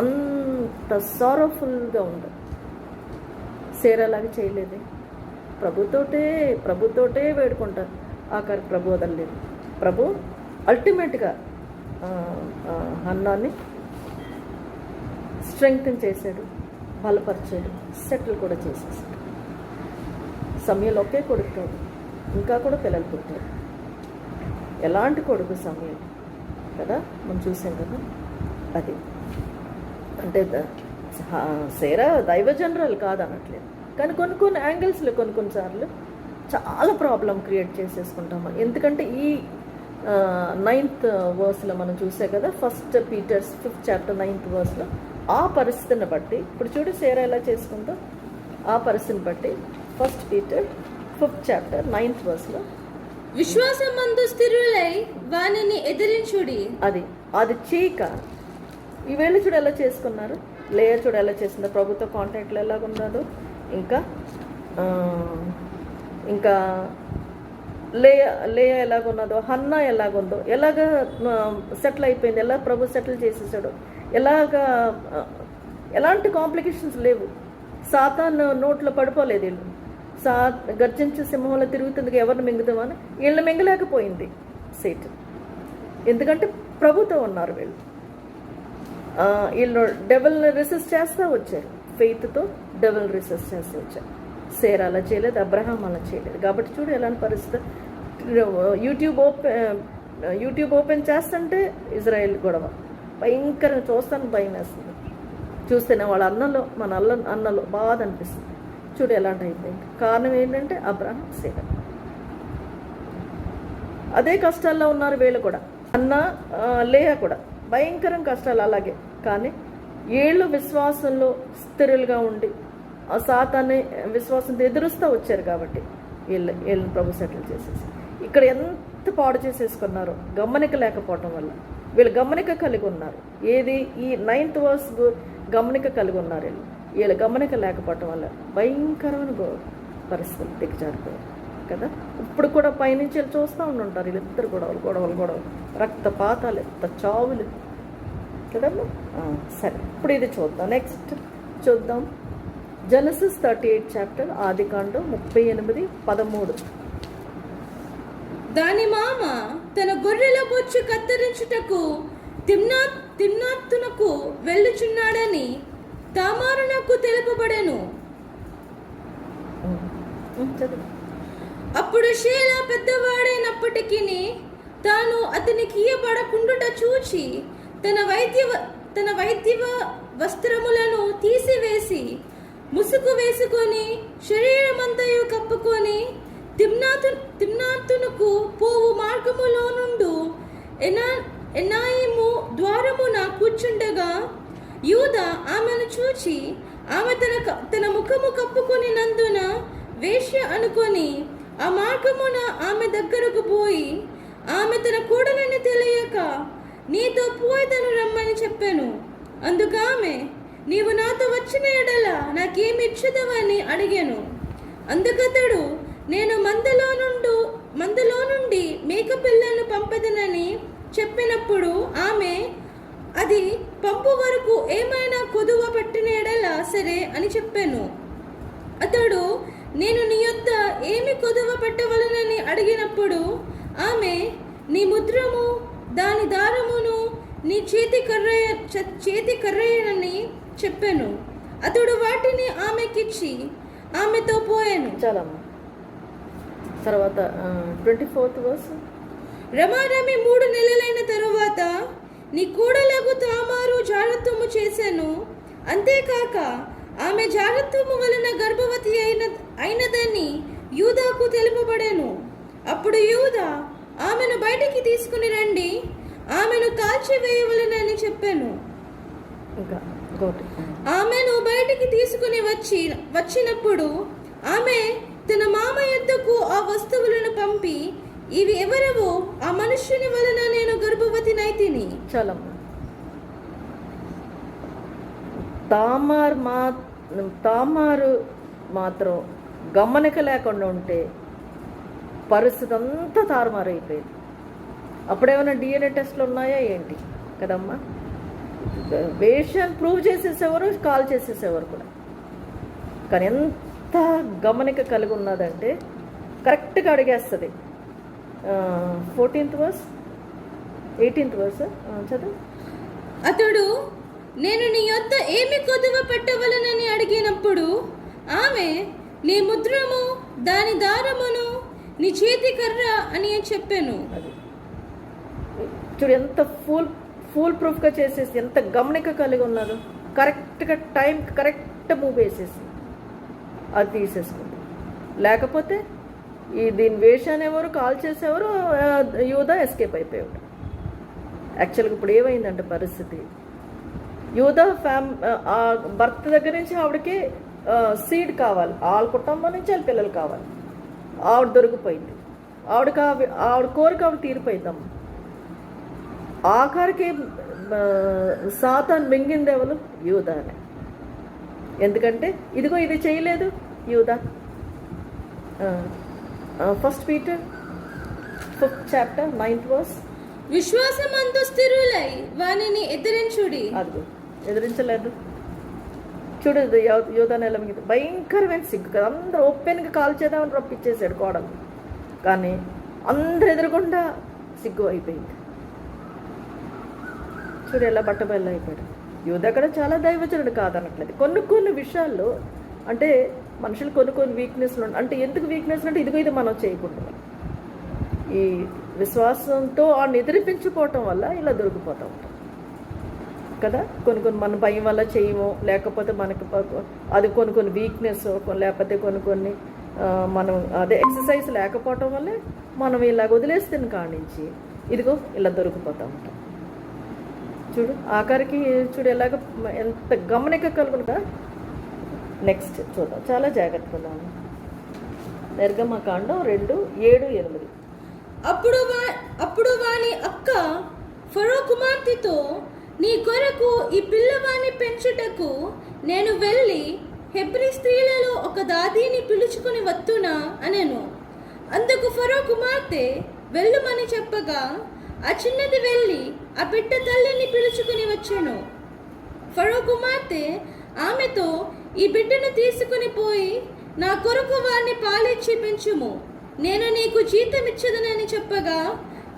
అంత సారోఫుల్గా ఉంది. సేరలాగా చేయలేదే, ప్రభుతోటే వేడుకుంటారు. ఆఖరికి ప్రభు వదలలేదు. ప్రభు అల్టిమేట్గా హన్నాని స్ట్రెంగ్తన్ చేశాడు, బలపరిచాడు, సెటిల్ కూడా చేసేసాడు. సమయంలో ఒకే కొడుకు కాదు, ఇంకా కూడా పిల్లలు పుట్టారు. ఎలాంటి కొడుకు సమయం కదా, మనం చూసాం కదా. అది అంటే సేరా దైవ జనరల్ కాదనట్లేదు, కానీ కొన్ని యాంగిల్స్లో కొన్నిసార్లు చాలా ప్రాబ్లం క్రియేట్ చేసేసుకుంటాము. ఎందుకంటే ఈ 9th verseలో మనం చూసే కదా, 1 Peter 5th chapter 9th verseలో ఆ పరిస్థితిని బట్టి, ఇప్పుడు చూడు సేరా ఎలా చేసుకుందో, ఆ పరిస్థితిని బట్టి 1 Peter 5th chapter 9th verseలో విశ్వాసమందు స్థిరులై వానిని ఎదిరించుడి. అది చేయక ఈవేళ చూడు ఎలా చేసుకున్నారు. లేయర్ చూడు ఎలా చేసిందో, ప్రభుత్వ కాంటాక్ట్లో ఎలాగున్నదో, ఇంకా లేయ ఎలాగున్నదో, హన్నా ఎలాగుందో, ఎలాగ సెటిల్ అయిపోయింది, ఎలా ప్రభు సెటిల్ చేసేసాడు, ఎలాగా ఎలాంటి కాంప్లికేషన్స్ లేవు. సాతాన్ నోట్లో పడిపోలేదు వీళ్ళు. గర్జించే సింహంలో తిరుగుతుంది ఎవరిని మింగుదామని వీళ్ళని మింగలేకపోయింది సేటన్. ఎందుకంటే ప్రభుతో ఉన్నారు వీళ్ళు. వీళ్ళు డెవల్ని రెసిస్ట్ చేస్తూ వచ్చారు, ఫెయిత్తో డెవల్ రెసిస్ట్ చేస్తూ వచ్చారు. సేరా అలా చేయలేదు, అబ్రహాం అలా చేయలేదు. కాబట్టి చూడు ఎలాంటి పరిస్థితి. యూట్యూబ్ ఓపెన్ చేస్తుంటే ఇజ్రాయెల్ గొడవ భయంకరంగా చూస్తాను, భయం వేస్తుంది. చూస్తేనే వాళ్ళ మన అన్నలో బాధ అనిపిస్తుంది. చూడు ఎలాంటి అయిపోయింది. కారణం ఏంటంటే అబ్రహాం, సేరా. అదే కష్టాల్లో ఉన్నారు వీళ్ళు కూడా. లేయా కూడా భయంకరం కష్టాలు అలాగే. కానీ వీళ్ళు విశ్వాసంలో స్థిరులుగా ఉండి ఆ సాతాన్ని విశ్వాసంతో ఎదురుస్తూ వచ్చారు కాబట్టి వీళ్ళని ప్రభు సెటిల్ చేసేసి ఇక్కడ ఎంత పాడు చేసేసుకున్నారో గమనిక లేకపోవటం వల్ల. వీళ్ళు గమనిక కలిగి ఉన్నారు. ఏది ఈ 9th verse గమనిక కలిగి ఉన్నారు. వీళ్ళు గమనిక లేకపోవటం వల్ల భయంకరమైన పరిస్థితులు దిగజారిపోయారు కదా. ఇప్పుడు కూడా పైనుంచి వీళ్ళు చూస్తూ ఉండుంటారు వీళ్ళిద్దరు గొడవలు, రక్తపాతాలు, ఎంత చావులు కదమ్మా. సరే, ఇప్పుడు ఇది చూద్దాం. నెక్స్ట్ చూద్దాం జెనసిస్ 38 చాప్టర్, ఆదికాండం 38:13. దాని మామ తన గొర్రెల బొచ్చు కత్తిరించుటకు తిమ్నాతునకు వెళ్ళుచున్నాడని తామారునకు తెలుపబడెను. అప్పుడు షేలా పెద్దవాడైనప్పటికీ తాను అతనికి ఇయ్యబడకుండుట చూచి తన వైద్య వస్త్రములను తీసివేసి ముసుగు వేసుకొని శరీరమంతయు కప్పుకొని తిమ్నాతునకు పోవు మార్గములో నుండు ఎనాయిము ద్వారమున కూర్చుండగా యూదా ఆమెను చూచి ఆమె తన ముఖము కప్పుకొని నందున వేశ్య అనుకొని ఆ మార్గమున ఆమె దగ్గరకు పోయి ఆమె తన కూడలని తెలియక నీతో పోయేదను రమ్మని చెప్పాను. అందుకామె నీవు నాతో వచ్చిన ఎడల నాకేమి ఇచ్చుదవని అడిగాను. అందుకతడు నేను మందలో నుండి మేక పిల్లలను పంపదనని చెప్పినప్పుడు ఆమె అది పంపు వరకు ఏమైనా కొదువ పెట్టిన ఎడల సరే అని చెప్పాను. అతడు నేను నీ యొద్ద ఏమి కొదువ పెట్టవలనని అడిగినప్పుడు ఆమె నీ ముద్రము దాని దారమును నీ చేతి కర్రయ్యనని చెప్పాను. అతడు వాటిని ఆమెకిచ్చి ఆమెతో పోయాను. చాలమ్మా. తర్వాత 24th verse. రమారమి 3 నెలలైన తరువాత నీ కూడలకు తామారు జారత్వము చేశాను. అంతేకాక ఆమె జారత్వము వలన గర్భవతి అయినదని యూదాకు తెలుపబడెను. అప్పుడు యూదా ఆమెను బయటికి తీసుకుని రండి, ఆమెను కాల్చివేయవలనని చెప్పాను. ఆమెను బయటికి తీసుకుని వచ్చినప్పుడు ఆమె తన మామ యొద్దకు ఆ వస్తువులను పంపి ఇవి ఎవరవో ఆ మనుష్యుని వలన నేను గర్భవతి నైతిని. చాలమ్మా. తామారు మాత్రం గమనిక లేకుండా ఉంటే పరిస్థితి అంతా తారుమారైపోయేది. అప్పుడేమైనా DNA టెస్ట్లు ఉన్నాయా ఏంటి కదమ్మా. వేషాన్ని ప్రూవ్ చేసేసేవారు, కాల్ చేసేసేవారు కూడా. కానీ ఎంత గమనిక కలిగి ఉన్నదంటే కరెక్ట్గా అడిగేస్తుంది. 14th verse, 18th verse చదువు. అతడు నేను నీ యొద్ద ఏమి కొదువ పెట్టవలనని అడిగినప్పుడు ఆమె నీ ముద్రము దాని దారమును నీ చేతి కర్ర అని చెప్పాను. చూడు ఎంత ఫుల్ ప్రూఫ్గా చేసేసి ఎంత గమనిక కలిగి ఉన్నదో. కరెక్ట్గా టైంకి కరెక్ట్ మూవ్ వేసేసి అది తీసేసుకుంది. లేకపోతే దీని వేషాన్ని ఎవరు కాల్ చేసేవారు, యూదా ఎస్కేప్ అయిపోయాడు. యాక్చువల్గా ఇప్పుడు ఏమైందంటే పరిస్థితి, యూదా ఆ భర్త దగ్గర నుంచి ఆవిడకి సీడ్ కావాలి, వాళ్ళ కుటుంబం నుంచి వాళ్ళ పిల్లలు కావాలి. ఆవిడ దొరికిపోయింది. ఆవిడ కోరిక ఆవిడ తీరిపోయిందమ్మ. ఆఖరికి సాతాన్ మింగింది ఎవరు? యూదానే. ఎందుకంటే ఇదిగో ఇది చేయలేదు యూదా. 1 Peter 5th chapter 9th verse. విశ్వాసమందు స్థిరులై వానిని ఎదిరించుడి. అదిగో ఎదిరించలేదు. చూడు యోధా నెల మీద భయంకరమైన సిగ్గు కదా, అందరూ ఓపెన్గా కాల్ చేద్దామని రప్పించేసాడు కోడలు, కానీ అందరు ఎదురుకుండా సిగ్గు అయిపోయింది. చూడు ఎలా బట్టబయలు అయిపోయాడు. యోధ కూడా చాలా దైవజనుడు కాదనట్లేదు. కొన్ని విషయాల్లో అంటే మనుషులు కొన్ని వీక్నెస్లు అంటే ఎందుకు వీక్నెస్లు అంటే ఇదిగో ఇది మనం చేయకుండా ఈ విశ్వాసంతో ఆ నిద్రించిపోవటం వల్ల ఇలా దొరికిపోతూ ఉంటాం కదా. కొన్ని మన భయం వల్ల చేయము, లేకపోతే మనకి అది కొన్ని వీక్నెస్, లేకపోతే కొన్ని మనం అదే ఎక్సర్సైజ్ లేకపోవటం వల్లే మనం ఇలా వదిలేస్తున్న కానించి ఇదిగో ఇలా దొరికిపోతూ ఉంటాం. చూడు ఆఖరికి చూడు ఎలాగ ఎంత గమనిక కలుగునుగా. నెక్స్ట్ చూద్దాం, చాలా జాగ్రత్తగా ఉన్నాను. నిర్గమకాండం 2:7-8. అప్పుడు వాని అక్క ఫరో కుమార్తెతో, నీ కొరకు ఈ పిల్లవాణ్ణి పెంచుటకు నేను వెళ్ళి హెబ్రీ స్త్రీలలో ఒక దాదీని పిలుచుకుని వత్తునా అనెను. అందుకు ఫరో కుమార్తె వెళ్ళుమని చెప్పగా ఆ చిన్నది వెళ్ళి ఆ బిడ్డ తల్లిని పిలుచుకుని వచ్చాను. ఫరో కుమార్తె ఆమెతో, ఈ బిడ్డను తీసుకుని పోయి నా కొరకు వారిని పాలిచ్చి పెంచుము, నేను నీకు జీతం ఇచ్చదనని చెప్పగా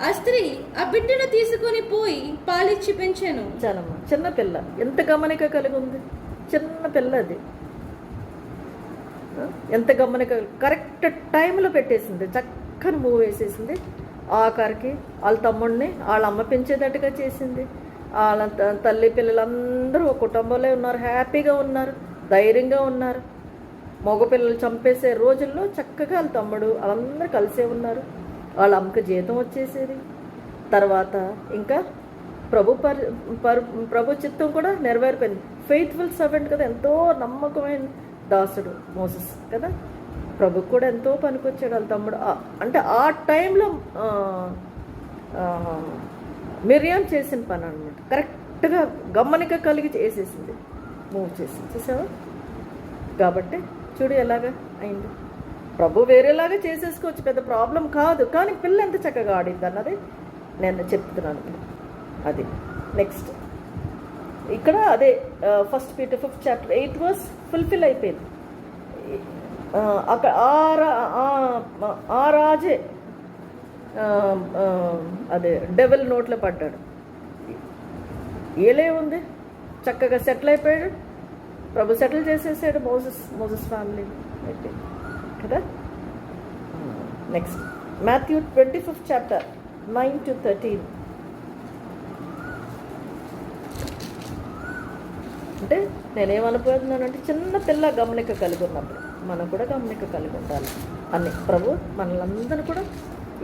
ఆ స్త్రీ ఆ బిడ్డను తీసుకొని పోయి పాలిచ్చి పెంచాను. చాలమ్మ, చిన్న పిల్ల ఎంత గమనిక కలిగి ఉంది. చిన్న పిల్ల అది ఎంత గమనిక, కరెక్ట్ టైంలో పెట్టేసింది, చక్కని మూవ్ వేసేసింది. ఆఖరికి వాళ్ళ తమ్ముడిని వాళ్ళ అమ్మ పెంచేటట్టుగా చేసింది. వాళ్ళ తల్లి పిల్లలందరూ ఒక కుటుంబంలో ఉన్నారు, హ్యాపీగా ఉన్నారు, ధైర్యంగా ఉన్నారు. మగపిల్లలు చంపేసే రోజుల్లో చక్కగా వాళ్ళ తమ్ముడు వాళ్ళందరూ కలిసే ఉన్నారు. వాళ్ళ అమ్మకి జీతం వచ్చేసేది. తర్వాత ఇంకా ప్రభు చిత్తం కూడా నెరవేరిపోయింది. ఫెయిత్ఫుల్ సర్వెంట్ కదా, ఎంతో నమ్మకమైన దాసుడు మోసెస్ కదా, ప్రభుకు కూడా ఎంతో పనికొచ్చాడు వాళ్ళ తమ్ముడు. అంటే ఆ టైంలో మిరియాం చేసిన పని అనమాట, కరెక్ట్గా గమనిక కలిగి చేసేసింది, మూవ్ చేసింది. చూసావా? కాబట్టి చూడు ఎలాగా అయింది. ప్రభు వేరేలాగా చేసేసుకోవచ్చు, పెద్ద ప్రాబ్లం కాదు, కానీ పిల్ల ఎంత చక్కగా ఆడింది అన్నది నేను చెప్తున్నాను. అది నెక్స్ట్ ఇక్కడ అదే 1 Peter 5th chapter 8 verse fulfil అయిపోయింది. అక్కడ ఆ రాజే అదే డెవిల్ నోట్లో పడ్డాడు. ఏలే ఉంది, చక్కగా సెటిల్ అయిపోయాడు. ప్రభు సెటిల్ చేసేసాడు మోసెస్ ఫ్యామిలీ అయిపోయింది కదా. Next Matthew 25th chapter 9-13. అంటే నేనేమనుకుంటున్నానంటే చిన్న పిల్ల గమనిక కలిగి ఉన్నప్పుడు మనం కూడా గమనిక కలిగి ఉండాలి అని ప్రభు మనలందరూ కూడా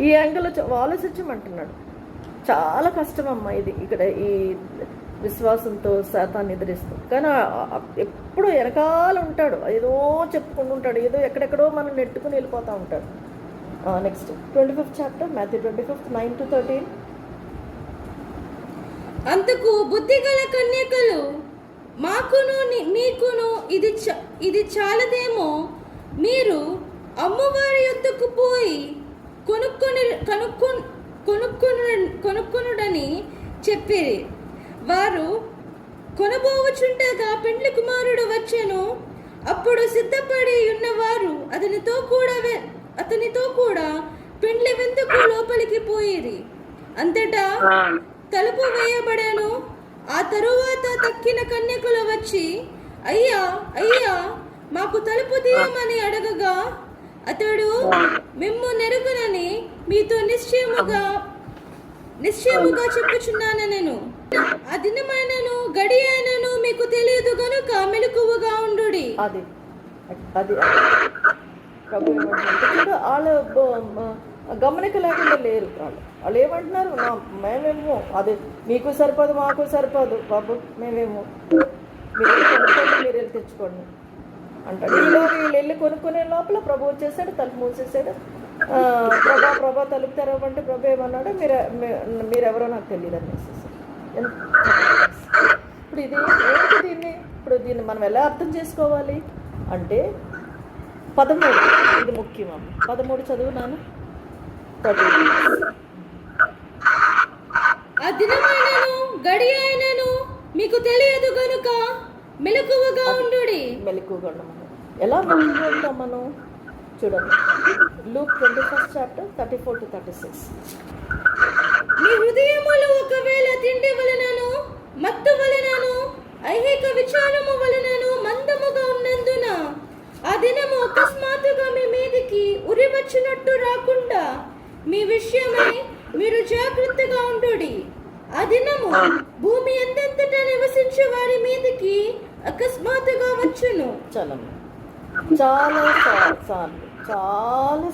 ఈ యాంగిల్లో ఆలోచించమంటున్నాడు. చాలా కష్టం అమ్మ ఇది, ఇక్కడ ఈ విశ్వాసంతో శాతాన్ని ఎదిరిస్తూ. కానీ ఎప్పుడు వెనకాల ఉంటాడు, ఏదో చెప్పుకుంటూ ఉంటాడు, ఏదో ఎక్కడెక్కడో మనం నెట్టుకుని వెళ్ళిపోతూ ఉంటాడు. Next 25th chapter Matthew 25 9-13. అంతకు బుద్ధిగల కన్యకలు, మాకును మీకును ఇది చాలదేమో, మీరు అమ్మవారి యొద్దకు పోయి కొనుక్కొనుడని చెప్పిరి. వారు కొనబోవచుండగా పెండ్లి కుమారుడు వచ్చెను. అప్పుడు సిద్ధపడి ఉన్నవారు అతనితో కూడా పెండ్లి విందుకు లోపలికి పోయిరి. అంతటా తలుపు వేయబడాను. ఆ తరువాత తక్కిన కన్యకులు వచ్చి, అయ్యా అయ్యా మాకు తలుపు తీయమని అడగగా అతడు, మిమ్ము నెరుగునని మీతో నిశ్చయముగా చెప్పుచున్నాను, నేను ఆ దినమైనను గడి అయినను మీకు తెలియదు గనుక మెలకువగా ఉండుడి. అది అది వాళ్ళు గమనిక లేకుండా లేరు. వాళ్ళు ఏమంటున్నారు, మేమేమో అది మీకు సరిపోదు మాకు సరిపోదు బాబు, మేమేమో మీరు కొనుక్కోండి, మీరు వెళ్ళి తెచ్చుకోండి అంటాడు. వీళ్ళు వెళ్ళి కొనుక్కునే లోపల ప్రభు వచ్చేసాడు, తలుపు మూసేసాడు. ప్రభా తలుపు తెరవమంటే ప్రభు ఏమన్నాడు, మీరెవరో నాకు తెలియదు అనేసి. ఇప్పుడు ఇది ఏంటి, దీన్ని మనం ఎలా అర్థం చేసుకోవాలి అంటే 13 ఇది ముఖ్యం. 13 చదువునాను. ఆ దినమైనను గడి అయినను మీకు తెలియదు గనుక మెలకువగా ఉండుడి. మెలకుగా ఉండమని. ఎలా మెలకుగా ఉంటాం మనం చూడండి, లూక్ 21st chapter 34 to 36. మీ హృదయములు ఒకవేళ తిండి వలనను మత్తు వలనను ఐహిక విచారము వలనను మందముగా ఉన్నందున ఆ దినము అకస్మాత్తుగా మీ మీదికి ఉరి వచ్చినట్టు రాకుండా మీ విషయమై మీరు జాగ్రత్తగా ఉండుడి. ఆ దినము భూమి ఎంతెంతటా నివసించే వారి మీదికి అకస్మాత్తుగా వచ్చును. చాలా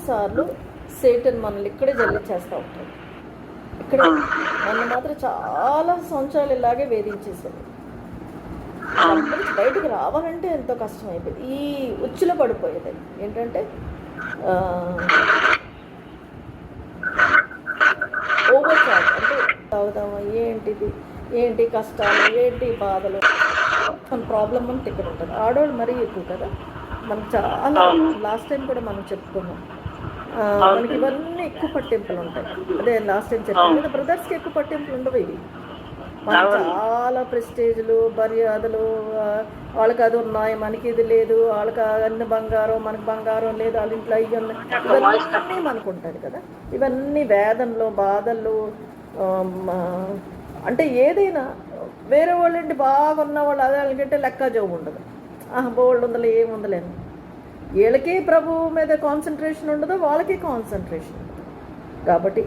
సార్లు సేటన్ మనల్ని ఇక్కడే జల్లి చేస్తూ ఉంటాడు. ఇక్కడ నన్ను మాత్రం చాలా సంవత్సరాలు ఇలాగే వేధించేసాడు. బయటకు రావాలంటే ఎంతో కష్టం అయిపోయింది. ఈ ఉచ్చులో పడిపోయేది ఏంటంటే ఓవర్ చార్జ్, అంటే తాగుదామా, ఏంటి కష్టాలు, ఏంటి బాధలు, మన ప్రాబ్లం అంతా ఇక్కడ ఉంటుంది. ఆడవాళ్ళు మరీ ఎక్కువ కదా, మనకు చాలా లాస్ట్ టైం కూడా మనం చెప్పుకున్నాం, మనకి ఇవన్నీ ఎక్కువ పట్టింపులు ఉంటాయి. అదే లాస్ట్ టైం చెప్పాను కదా, బ్రదర్స్కి ఎక్కువ పట్టింపులు ఉండవు. ఇవి మనకు చాలా ప్రెస్టేజ్లు, మర్యాదలు, వాళ్ళకి అది ఉన్నాయి, మనకి ఇది లేదు, వాళ్ళకి అన్ని బంగారం, మనకి బంగారం లేదు, వాళ్ళ ఇంట్లో అయ్యి ఉన్నాయి, ఇవన్నీ మనకు ఉంటుంది కదా. ఇవన్నీ వేదనలు, బాధలు, అంటే ఏదైనా వేరే వాళ్ళంటే బాగున్న వాళ్ళు అదే వాళ్ళకంటే లెక్క జోబు ఉండదు. బోల్డ్ ఉందలే, ఏముందలేను. వీళ్ళకి ప్రభువు మీద కాన్సన్ట్రేషన్ ఉండదు, వాళ్ళకి కాన్సన్ట్రేషన్ ఉండదు. కాబట్టి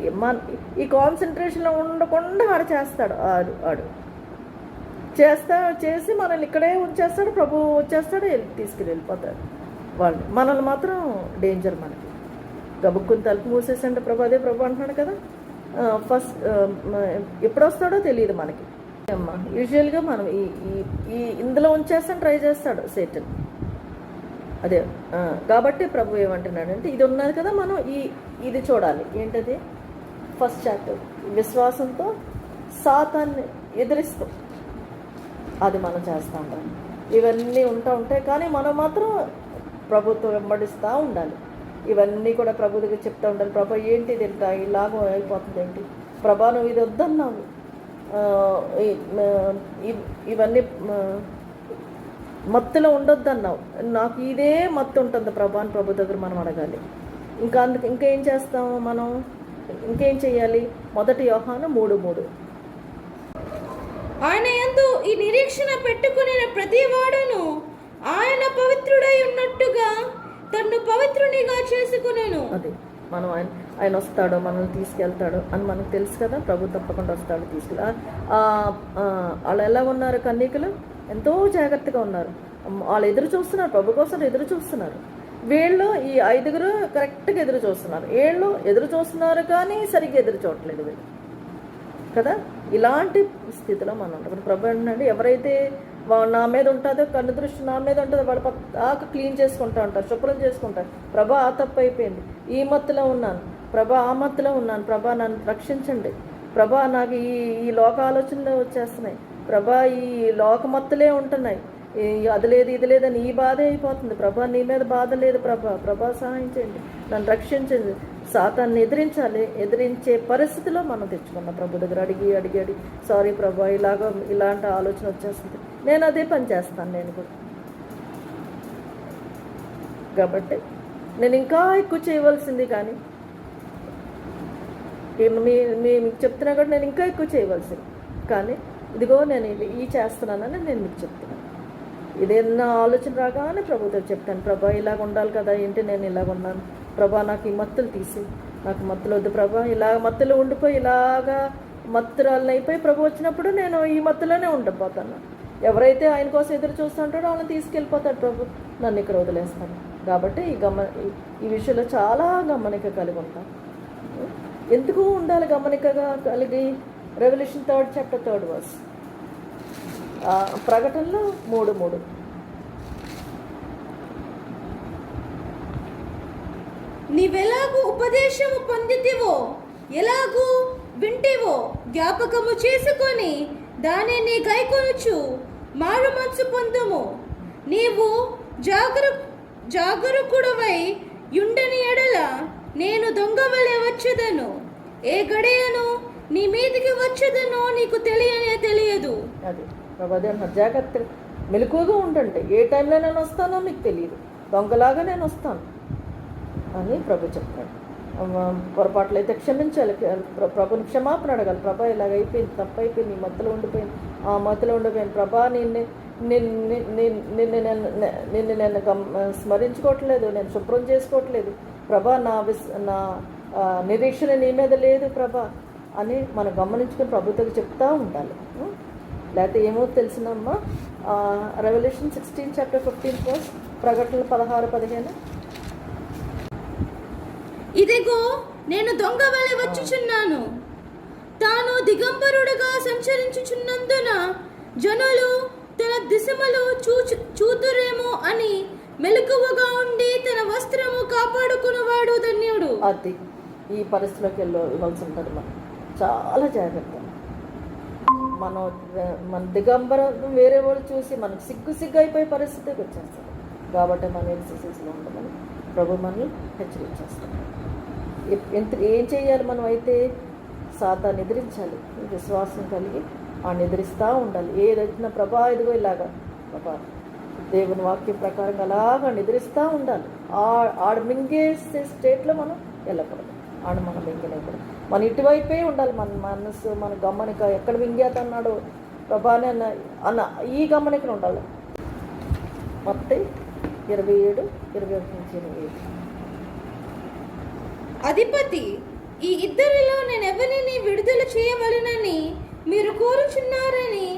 ఈ కాన్సన్ట్రేషన్లో ఉండకుండా ఆడు చేస్తాడు. ఆడు చేసి మనల్ని ఇక్కడే ఉంచేస్తాడు. ప్రభువు వచ్చేస్తాడు, తీసుకెళ్ళిపోతాడు వాళ్ళని. మనల్ని మాత్రం డేంజర్. మనకి గబుక్కుని తలుపు మూసేసంటే ప్రభు అదే ప్రభు అంటున్నాడు కదా. ఫస్ట్ ఎప్పుడు వస్తాడో తెలియదు మనకి. అమ్మా యూజువల్గా మనం ఈ ఇందులో ఉంచేస్తాను ట్రై చేస్తాడు సేటన్. అదే కాబట్టి ప్రభు ఏమంటున్నాడంటే ఇది ఉన్నది కదా, మనం ఇది చూడాలి. ఏంటది? ఫస్ట్ చాప్టర్, విశ్వాసంతో సాతాన్ని ఎదిరిస్తాం. అది మనం చేస్తూ ఉంటాం. ఇవన్నీ ఉంటాయి, కానీ మనం మాత్రం ప్రభుత్వం వెంబడిస్తూ ఉండాలి. ఇవన్నీ కూడా ప్రభు దగ్గర చెప్తూ ఉండాలి. ప్రభు ఏంటి తింటా ఇలాగో అయిపోతుంది, ఏంటి ప్రభా నువ్వు ఇది వద్దన్నావు, ఇవన్నీ మత్తులో ఉండొద్దు అన్నావు, నాకు ఇదే మత్తు ఉంటుంది ప్రభా అని ప్రభు దగ్గర మనం అడగాలి. ఇంకేం చేస్తాము మనం? ఇంకేం చెయ్యాలి? 1 యోహాను 3:3. ఆయన యందు ఈ నిరీక్షణ పెట్టుకునే ప్రతి వాడును ఆయన పవిత్రుడై ఉన్నట్టుగా తన్ను పవిత్రునిగా చేసుకునేను. అది మనం ఆయన వస్తాడు, మనల్ని తీసుకెళ్తాడు అని మనకు తెలుసు కదా. ప్రభు తప్పకుండా వస్తాడు, తీసుకెళ్ళి. వాళ్ళు ఎలా ఉన్నారు? కన్యకలు ఎంతో జాగ్రత్తగా ఉన్నారు. వాళ్ళు ఎదురు చూస్తున్నారు, ప్రభు కోసం ఎదురు చూస్తున్నారు. వీళ్ళు ఈ 5 కరెక్ట్గా ఎదురు చూస్తున్నారు. వీళ్ళు ఎదురు చూస్తున్నారు కానీ సరిగ్గా ఎదురు చూడట్లేదు వీళ్ళు కదా. ఇలాంటి స్థితిలో మనం ఉంటాం. ప్రభు అంటున్నాడు, ఎవరైతే నా మీద ఉంటుందో, కన్ను దృష్టి నా మీద ఉంటుందో వాడు పక్కాక క్లీన్ చేసుకుంటూ ఉంటారు, శుభ్రం చేసుకుంటారు. ప్రభా ఆ తప్పు అయిపోయింది, ఈ మత్తులో ఉన్నాను, ప్రభా ఆ మత్తులో ఉన్నాను, ప్రభా నన్ను రక్షించండి, ప్రభా నాకు ఈ లోక ఆలోచనలు వచ్చేస్తున్నాయి, ప్రభా ఈ లోకమత్తులే ఉంటున్నాయి, అది లేదు ఇది లేదని ఈ బాధే అయిపోతుంది, ప్రభా నీ మీద బాధ లేదు, ప్రభా సహాయం చేయండి, నన్ను రక్షించండి. సాతాన్ని ఎదిరించే పరిస్థితిలో మనం తెచ్చుకున్నాం. ప్రభు దగ్గర అడిగి సారీ ప్రభా ఇలాంటి ఆలోచన వచ్చేస్తుంది, నేను అదే పని చేస్తాను నేను కూడా. కాబట్టి నేను ఇంకా ఎక్కువ చేయవలసింది, కానీ మీకు చెప్తున్నా కూడా నేను ఇంకా ఎక్కువ చేయవలసింది, కానీ ఇదిగో నేను ఈ చేస్తున్నానని నేను మీకు చెప్తున్నాను. ఇదేనా ఆలోచన రాగానే ప్రభుతో చెప్తాను, ప్రభా ఇలాగ ఉండాలి కదా, ఏంటి నేను ఇలాగ ఉన్నాను, ప్రభా నాకు ఈ మత్తులు తీసి, నాకు మత్తులు వద్దు ప్రభా, ఇలాగ మత్తులు ఉండిపోయి ఇలాగా మత్తురాలను అయిపోయి ప్రభు వచ్చినప్పుడు నేను ఈ మత్తులోనే ఉండిపోతాను. ఎవరైతే ఆయన కోసం ఎదురు చూస్తుంటాడో వాళ్ళని తీసుకెళ్ళిపోతాడు ప్రభు, నన్ను ఇక్కడ వదిలేస్తాను. కాబట్టి ఈ విషయంలో చాలా గమనిక కలిగి ఉంటాం. ఎందుకు ఉండాలి గమనికగా కలిగి? Revolution 3rd chapter 3rd verse, ప్రకటనలో 3:3. నీవెలాగూ ఉపదేశము పొందితివో, ఎలాగూ వింటివో జ్ఞాపకము చేసుకొని దానిని గైకొనుచు మారు మనసు పొందుము. నీవు జాగరూకుడవై యుండని ఎడల నేను దొంగవలే వచ్చేదను, ఏ గడియను నీ మీదికి వచ్చేదనో నీకు తెలియదు. అది ప్రభు జాగ్రత్త, మెలకువగా ఉండండి. ఏ టైంలో నేను వస్తానో మీకు తెలియదు, దొంగలాగా నేను వస్తాను అని ప్రభు చెప్తాడు. పొరపాట్లు అయితే క్షమించాలి, ప్రభుని క్షమాపణ అడగాలి. ప్రభా ఇలాగ అయిపోయింది, తప్పు అయిపోయింది, నీ మధ్యలో ఉండిపోయింది, ఆ మధ్యలో ఉండిపోయింది ప్రభా, నిన్ను నేను స్మరించుకోవట్లేదు, నేను శుభ్రం చేసుకోవట్లేదు ప్రభా, నా నిరీక్షణ నీ మీద లేదు ప్రభా అని మనం గమనించుకుని ప్రభుత్వం చెప్తూ ఉండాలి. లేకపోతే ఏమో తెలిసినమ్మా, రెవల్యూషన్ 16:15 ప్రకటనలు 16-15. ఇదిగో నేను దొంగ వలె వచ్చుచున్నాను, తాను దిగంబరుడుగా సంచరించుచున్నందున జనులు తన దిశములు చూతురేమో అని మెలకువగా ఉండి తన వస్త్రము కాపాడుకునేవాడు ధన్యుడు. అది ఈ పరిస్థితిలోకి ఇవ్వాల్సి ఉంటుంది. మనం చాలా జాగ్రత్త. మన దిగంబరం వేరే వాళ్ళు చూసి మనకు సిగ్గు అయిపోయే పరిస్థితికి వచ్చేస్తాం. కాబట్టి మన ఎక్సర్సైజ్లో ఉండమని ప్రభు మనల్ని హెచ్చరించేస్తాం. ఏం చేయాలి మనం అయితే? సాతాన్ని ఎదిరించాలి, విశ్వాసం కలిగి ఆ ఎదిరిస్తూ ఉండాలి. ఏదైనా ప్రభా ఇదిగో ఇలాగా ప్రభా దేవుని వాక్యం ప్రకారంగా అలాగా నిద్రిస్తూ ఉండాలి. ఆడ మింగేసే స్టేట్లో మనం వెళ్ళకూడదు, ఆడ మనం మింగలేకూడదు. మన ఇటువైపే ఉండాలి. మన మనసు, మన గమనిక ఎక్కడ మింగేతన్నాడో ప్రభానే అన్న ఈ గమనికలు ఉండాలి. మత్తయి 27:21-27. అధిపతి, ఈ ఇద్దరిలో నేను ఎవరిని విడుదల చేయవలనని మీరు కోరుచున్నారని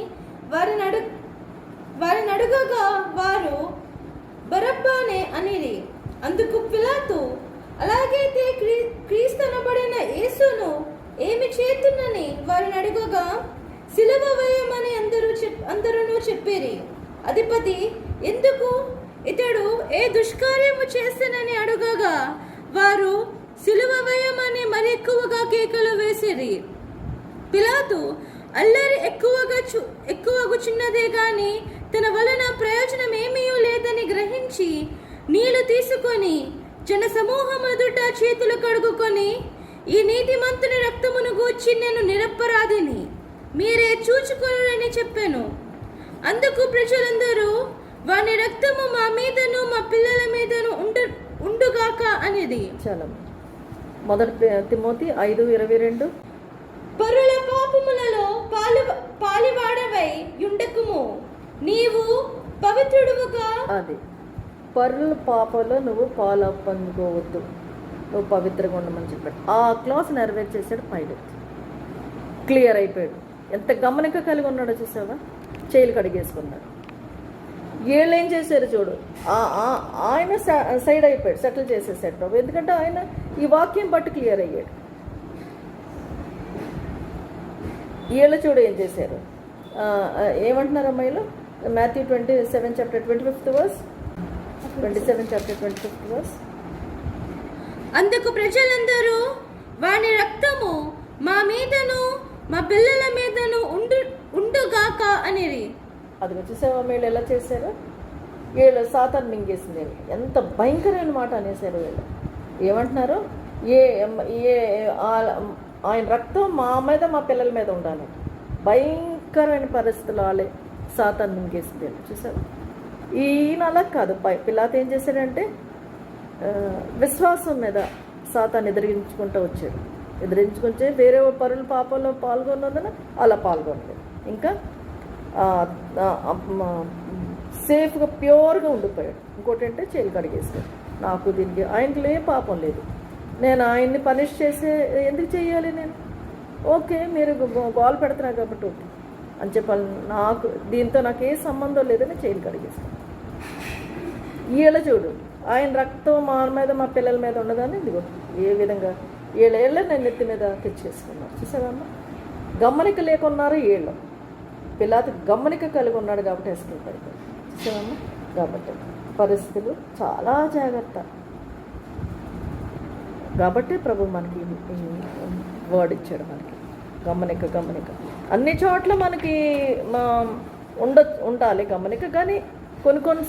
వారిని అడుగగా వారు బరబ్బానే అనిరి. అందుకు పిలాతు, అలాగైతే క్రీస్తనబడిన యేసును ఏమి చేతునని వారిని అడుగగా సిలువ వేయమని అందరూ చెప్పిరి. అధిపతి, ఎందుకు ఇతడు ఏ దుష్కార్యము చేస్తానని అడుగగా వారు సిలువ వేయమని మరి ఎక్కువగా కేకలు వేసిరి. పిలాతు, అల్లరి ఎక్కువగుచున్నదే గాని తన వలన ప్రయోజనం ఏమీ లేదని గ్రహించి నీళ్లు తీసుకొని జన సమూహం ఎదుట చేతులు కడుగుకొని, ఈ నీతిమంతుని రక్తమును గూర్చి నేను నిరపరాధిని, మీరే చూచుకొనురని చెప్పాను. అందుకు ప్రజలందరూ, వాని రక్తము మా మీదను మా పిల్లల మీదను ఉండుగాక అనేది. చాలా మొదటి తిమోతి 5:22. పరుల పాపములలో పాలివాడవై యుండకుము, నీవు పవిత్రుడుగా. అది పరుల పాపలో నువ్వు పాలు పొందుకోవద్దు, నువ్వు పవిత్రంగా ఉండమని చెప్పాడు. ఆ క్లాస్ నెరవేర్చేసాడు పైలట్. క్లియర్ అయిపోయాడు. ఎంత గమనిక కలిగి ఉన్నాడో చూసావా? చేతులు కడిగేసుకున్నాడు. వీళ్ళు ఏం చేశారు చూడు, ఆయన సైడ్ అయిపోయాడు, సెటిల్ చేసేసాడు ప్రభు. ఎందుకంటే ఆయన ఈ వాక్యం బట్టి క్లియర్ అయ్యాడు. వీళ్ళు చూడు ఏం చేశారు, ఏమంటున్నారు అమ్మాయిలు? మాథ్యూ 27:25. 27:25. అందుకు ప్రజలందరూ, వాని రక్తము మా మీదను మా పిల్లల మీదను ఉండుగాక అనిరి. అది చూసావా వీళ్ళు ఎలా చేశారు? వీళ్ళు సాతాను మింగేసింది. ఎంత భయంకరమైన మాట అనేసారు వీళ్ళు. ఏమంటున్నారు? ఆయన రక్తం మా మీద మా పిల్లల మీద ఉండాలి. భయంకరమైన పరిస్థితులు వాళ్ళే సాతాను మింగేసింది. చూసావా? ఈయన అలా కాదు. పిలాతు ఏం చేశాడంటే విశ్వాసం మీద సాతాను ఎదిరించుకుంటూ వచ్చాడు. ఎదిరించుకుంటే వేరే పరుల పాపంలో పాల్గొన్నదని అలా పాల్గొనలేదు. ఇంకా సేఫ్గా ప్యూర్గా ఉండిపోయాడు. ఇంకోటి అంటే చేతులు కడిగేసాడు. నాకు దీనికి ఆయనకి ఏ పాపం లేదు, నేను ఆయన్ని పనిష్ చేసే ఎందుకు చేయాలి నేను? ఓకే, మీరు గోల్ పెడుతున్నారు కాబట్టి ఓకే అని చెప్పాలి. దీంతో నాకు ఏ సంబంధం లేదని చేతులు కడిగేస్తాను. వీళ్ళ చూడు, ఆయన రక్తం మా మీద మా పిల్లల మీద ఉండదని ఇదిగో ఏ విధంగా వీళ్ళ నేను నెత్తి మీద తెచ్చేసుకున్నారు. చూసావమ్మా? గమనిక లేకున్నారు వీళ్ళు. పిలాతు గమనిక కలిగి ఉన్నాడు కాబట్టి ఎస్కేప్ అయిపోయాడు. చూసావమ్మా? కాబట్టి పరిస్థితులు చాలా జాగ్రత్త. కాబట్టి ప్రభు మనకి వర్డ్ ఇచ్చాడు. మనకి గమనిక అన్ని చోట్ల మనకి ఉండాలి గమనిక. కానీ కొన్ని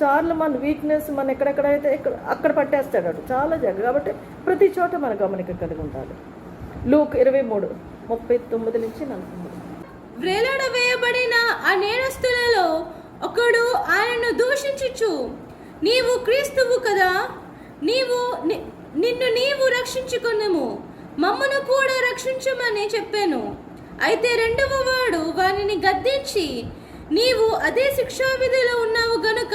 సార్లు మన వీక్నెస్ మన ఎక్కడెక్కడైతే అక్కడ పట్టేస్తాడు. చాలా జాగ్రత్త. కాబట్టి ప్రతి చోట మన గమనిక కలిగి ఉండాలి. లూక్ 23:39-43. వేలాడవేయబడిన ఆ నేరస్తులలో ఒకడు ఘోషించుచు, నీవు క్రీస్తువు కదా, నిన్ను నీవు రక్షించుకొనుము, మమ్మను కూడా రక్షించమని చెప్పాను. అయితే రెండవ వాడు వారిని గద్దించి, నీవు అదే శిక్షావిధిలో ఉన్నావు గనుక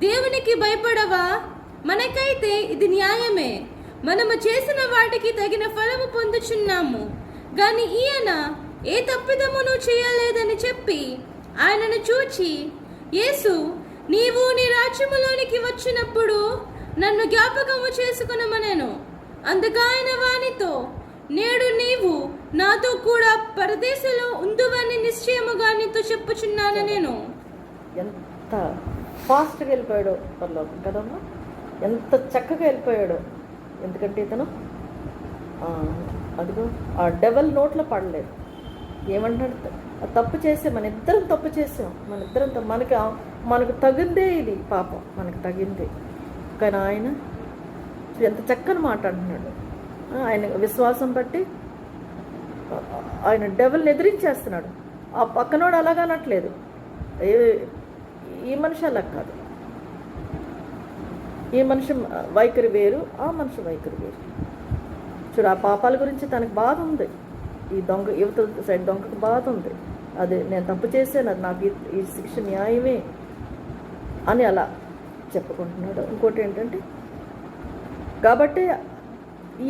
దేవునికి భయపడవా? మనకైతే ఇది న్యాయమే, మనము చేసిన వాటికి తగిన ఫలము పొందుచున్నాము. గాని ఈయన ఏ తప్పిదమును చేయలేదని చెప్పి ఆయనను చూచి, యేసు, నీవు నీ రాజ్యములోనికి వచ్చినప్పుడు నన్ను జ్ఞాపకము చేసుకునమనెను. అందుకాయన వానితో, నేడు నీవు నాతో కూడా పరదేశంలో ఉందువని నిశ్చయముగా నీతో చెప్పుచున్నాను నేను. ఎంత ఫాస్ట్గా వెళ్ళిపోయాడో పరలోకం కదమ్మా, ఎంత చక్కగా వెళ్ళిపోయాడో. ఎందుకంటే ఇతను అదిగో ఆ డెవల్ నోట్లో పడలేదు. ఏమంటాడు, తప్పు చేసే మన ఇద్దరం తప్పు చేసాం, మన ఇద్దరం మనకు తగిందే ఇది పాపం, మనకు తగిందే. కానీ ఆయన ఎంత చక్కని మాట అంటున్నాడు. ఆయన విశ్వాసం బట్టి ఆయన డెవల్ని ఎదిరించేస్తున్నాడు. ఆ పక్కనోడు అలాగనట్లేదు, ఈ మనిషి అలా కాదు, ఈ మనిషి వైఖరి వేరు, ఆ మనిషి వైఖరి వేరు. చూడు, ఆ పాపాల గురించి తనకు బాధ ఉంది, ఈ దొంగ యువత సైడ్ దొంగకు బాధ ఉంది. అదే నేను తప్పు చేశాను, అది నాకు ఈ శిక్ష న్యాయమే అని అలా చెప్పుకుంటున్నాడు. ఇంకోటి ఏంటంటే, కాబట్టి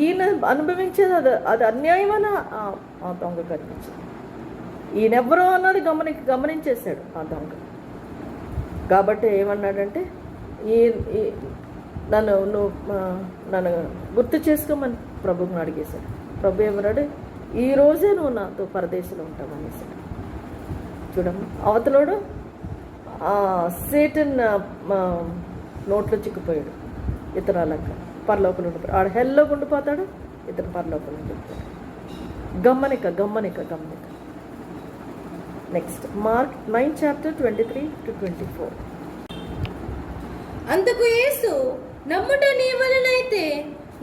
ఈయన అనుభవించేది అది అన్యాయమని ఆ దొంగ కనిపించింది. ఈయనెవ్వరో అన్నది గమనించేశాడు ఆ దొంగ. కాబట్టి ఏమన్నాడంటే, నన్ను గుర్తు చేసుకోమని ప్రభువుని అడిగేశాడు. ప్రభు ఏమన్నాడు, ఈ రోజే నువ్వు నాతో పరదేశంలో ఉంటావనేసాడు. చూడమ్మా, అవతలోడు సేటన్ నోట్లో చిక్కిపోయాడు, ఇతను అలాగా పరలోకంలో ఉండిపోయాడు. ఆడు హెల్లో ఉండిపోతాడు, ఇతను పరలోకంలో ఉండిపోతాడు. గమ్మనిక. Next mark 9:23-24. అందుకు యేసు, నమ్ముట నీ వలనైతే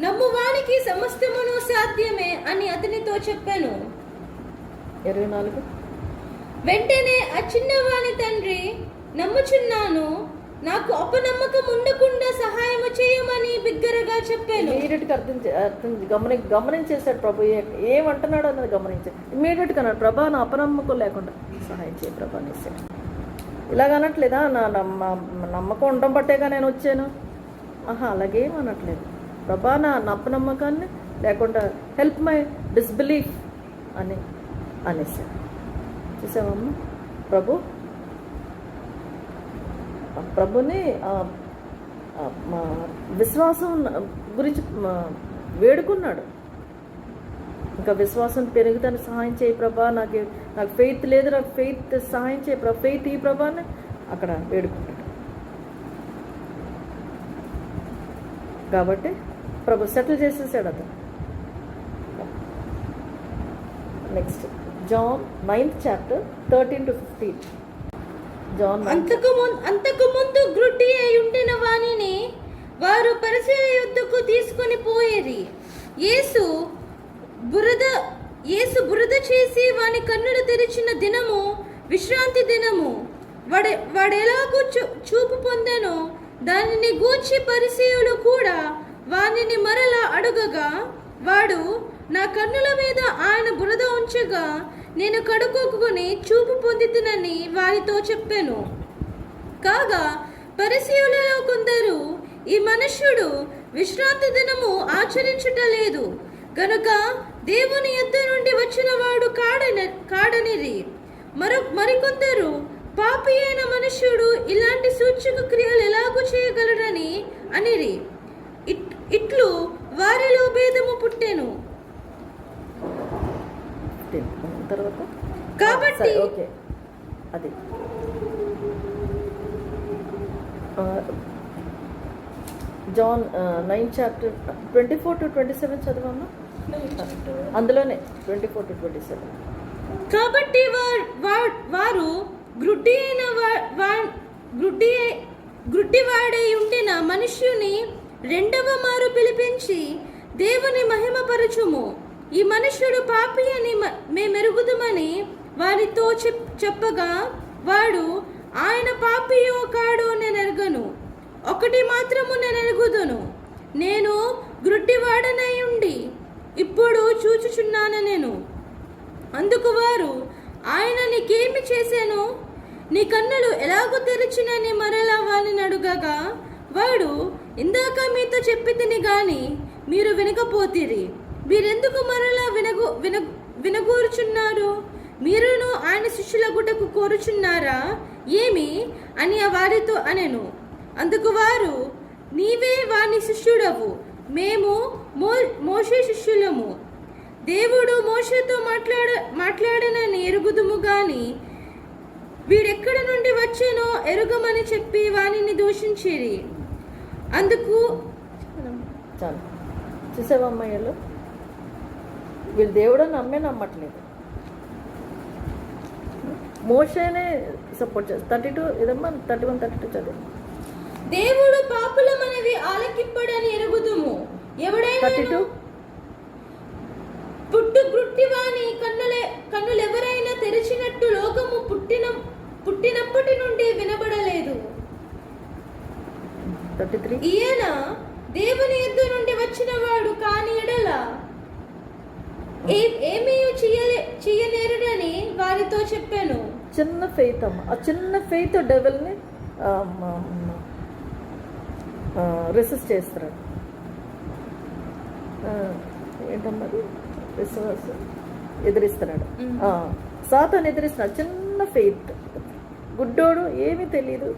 నమ్మువానికి సమస్తమును సాధ్యమే అని అతనితో చెప్పాను. 24. వెంటనే ఆ చిన్నవాని తండ్రి, నమ్ముచున్నాను, నాకు అపనమ్మకం ఉండకుండా సహాయము చేయమని బిగ్గరగా చెప్పాను. ఇమీడియట్గా గమనించేశాడు ప్రభు ఏమంటున్నాడు అన్నది గమనించాడు. ఇమీడియట్గా అన్నాడు, ప్రభా నా అపనమ్మకం లేకుండా సహాయం చేయ ప్రభా అనేసాడు. ఇలాగనట్లేదా, నా నమ్మకం ఉండడం బట్టేగా నేను వచ్చాను, అలాగేం అనట్లేదు. ప్రభా నా అపనమ్మకాన్ని లేకుండా హెల్ప్ మై డిస్బిలీఫ్ అనేసాడు. చూసావమ్మా, ప్రభుని విశ్వాసం గురించి వేడుకున్నాడు. ఇంకా విశ్వాసం పెరుగుతాను, సహాయం చేయి ప్రభా, నాకు ఫెయిత్ లేదు, నాకు ఫెయిత్ సహాయం చేయి ప్రభా, ఫెయిత్ ఈ ప్రభా అని అక్కడ వేడుకుంటాడు. కాబట్టి ప్రభు సెటిల్ చేసేసాడు అతను. Next John 9:13-15. అంతకు ముందు గ్రుడ్డి అయి ఉండిన వానిని వారు పరిసయ్యుల యొద్దకు తీసుకొని పోయేది. యేసు బురద చేసి వాని కన్నులు తెరిచిన దినము విశ్రాంతి దినము. వాడెలాగూ చూపు పొందెనో దానిని గూర్చి పరిసయ్యులు కూడా వానిని మరలా అడుగగా, వాడు, నా కన్నుల మీద ఆయన బురద ఉంచగా నేను కడుక్కొని చూపు పొందితినని వారితో చెప్పాను. కాగా పరిసయ్యులలో కొందరు, ఈ మనుష్యుడు విశ్రాంతి దినము ఆచరించుటలేదు గనుక దేవుని యొద్ద నుండి వచ్చిన వాడు కాడనిరి. మరికొందరు, పాపి అయిన మనుష్యుడు ఇలాంటి సూచక క్రియలు ఎలాగూ చేయగలడని అనిరి. ఇట్లు వారిలో భేదము పుట్టెను. తర్వాత కాబట్టి ఓకే, అది జాన్ 9:24-27 చదవమ్మా. అందులోనే 24-27. కాబట్టి వారు గ్రుడ్డివాడై ఉండిన మనుష్యుని రెండవ మారు పిలిపించి, దేవుని మహిమపరచుము, ఈ మనుష్యుడు పాపి అని మేమెరుగుదుమని వారితో చెప్పగా, వాడు, ఆయన పాపియో కాడో నేను ఎరగను, ఒకటి మాత్రము నేను ఎరుగుదును, నేను గ్రుడ్డివాడనై ఉండి ఇప్పుడు చూచుచున్నాను నేను. అందుకు వారు, ఆయన నీకేమి చేశాను, నీ కన్నులు ఎలాగో తెరిచినని మరలా వానిని అడుగగా, వాడు, ఇందాక మీతో చెప్పితిని గాని మీరు వినకపోతిరి, మీరెందుకు మరలా వినగోరుచున్నారు, మీరును ఆయన శిష్యుల గుటకు కోరుచున్నారా ఏమి అని వారితో అనెను. అందుకు వారు, నీవే వాని శిష్యుడవు, మేము మోషే శిష్యులము. దేవుడు మోషేతో మాట్లాడనని ఎరుగుదుము గాని వీడెక్కడ నుండి వచ్చానో ఎరుగమని చెప్పి వానిని దూషించిరి. అందుకు చాలు చూసావమ్మయ్యలు, వీళ్ళు దేవుడు నమ్మట్లేదు. మోషేనే సపోర్ట్ చేస్తారు. 32 ఇదమ్మా 31 32 చదువు. దేవుడు పాపుల మనవి ఆలకింపడని ఎరుగుదుము, ఎవడైనా 32 పుట్టు గ్రుడ్డివాని కన్నులెవరైనా తెరిచినట్టు లోకము పుట్టినప్పటి నుండి వినబడలేదు. 33 ఈయన దేవుని యుద్ధ నుండి వచ్చిన వాడు కాని ఎడల ఏమీ చెయ్యనేరుడని వారితో చెప్పాను. చిన్న ఫెయిత్ అమ్మ, ఆ చిన్న ఫెయిత్ డెవిల్ని రెసిస్ట్ చేస్తున్నాడు. ఏంటమ్మా విశ్వాసం ఎదిరిస్తున్నాడు, సాతాను ఎదిరిస్తున్నాడు. చిన్న ఫెయిత్, గుడ్డోడు ఏమీ తెలియదు,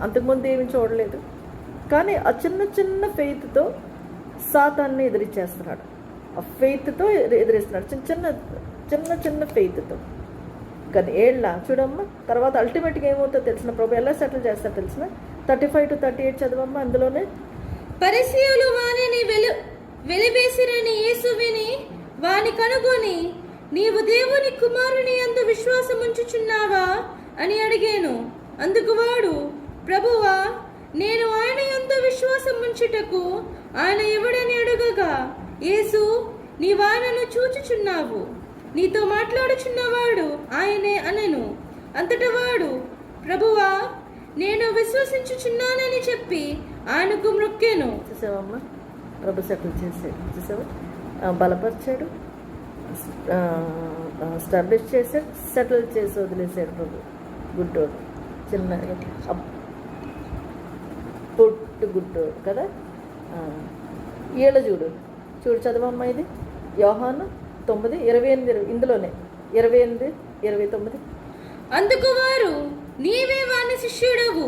అంతకుముందు ఏమీ చూడలేదు, కానీ ఆ చిన్న ఫెయిత్తో సాతాన్ని ఎదిరించేస్తున్నాడు. ఆ ఫెయిత్తో ఎదిరిస్తున్నాడు, చిన్న ఫెయిత్తో. కానీ ఏళ్ళ చూడమ్మా, తర్వాత అల్టిమేట్గా ఏమవుతుందో తెలిసిన ప్రభు ఎలా సెటిల్ చేస్తారో తెలిసిన 35 to 38 చదవమ్మా. అందులోనే పరిసయ్యులు వానిని వెలివేసిరని యేసు విని వాని కనుగొని, నీవు దేవుని కుమారుని యందు విశ్వాసముంచుచున్నావా అని అడిగాను. అందుకు వాడు, ప్రభువా, నేను ఆయన యందు విశ్వాసముంచుటకు ఆయన ఎవడని అడుగగా, యేసు, నీవాయనను చూచుచున్నావు, నీతో మాట్లాడుచున్నవాడు ఆయనే అనెను. అంతట వాడు, ప్రభువా, నేను విశ్వసించుచున్నానని చెప్పి ఆయనకు మొక్కెను. చూసావమ్మా, ప్రభు సెటిల్ చేశాడు. చూసావా, బలపరిచాడు, స్టాబ్లిష్ చేశాడు, సెటిల్ చేసి వదిలేశాడు ప్రభు. గుడ్డోడు, చిన్న పొట్టు గుడ్డోడు కదా. ఈళ్ళ చూడు చదవమ్మా, ఇది యోహాను 9:28, ఇందులోనే 28, 29. అందుకు వారు, నీవే వాని శిష్యుడవు,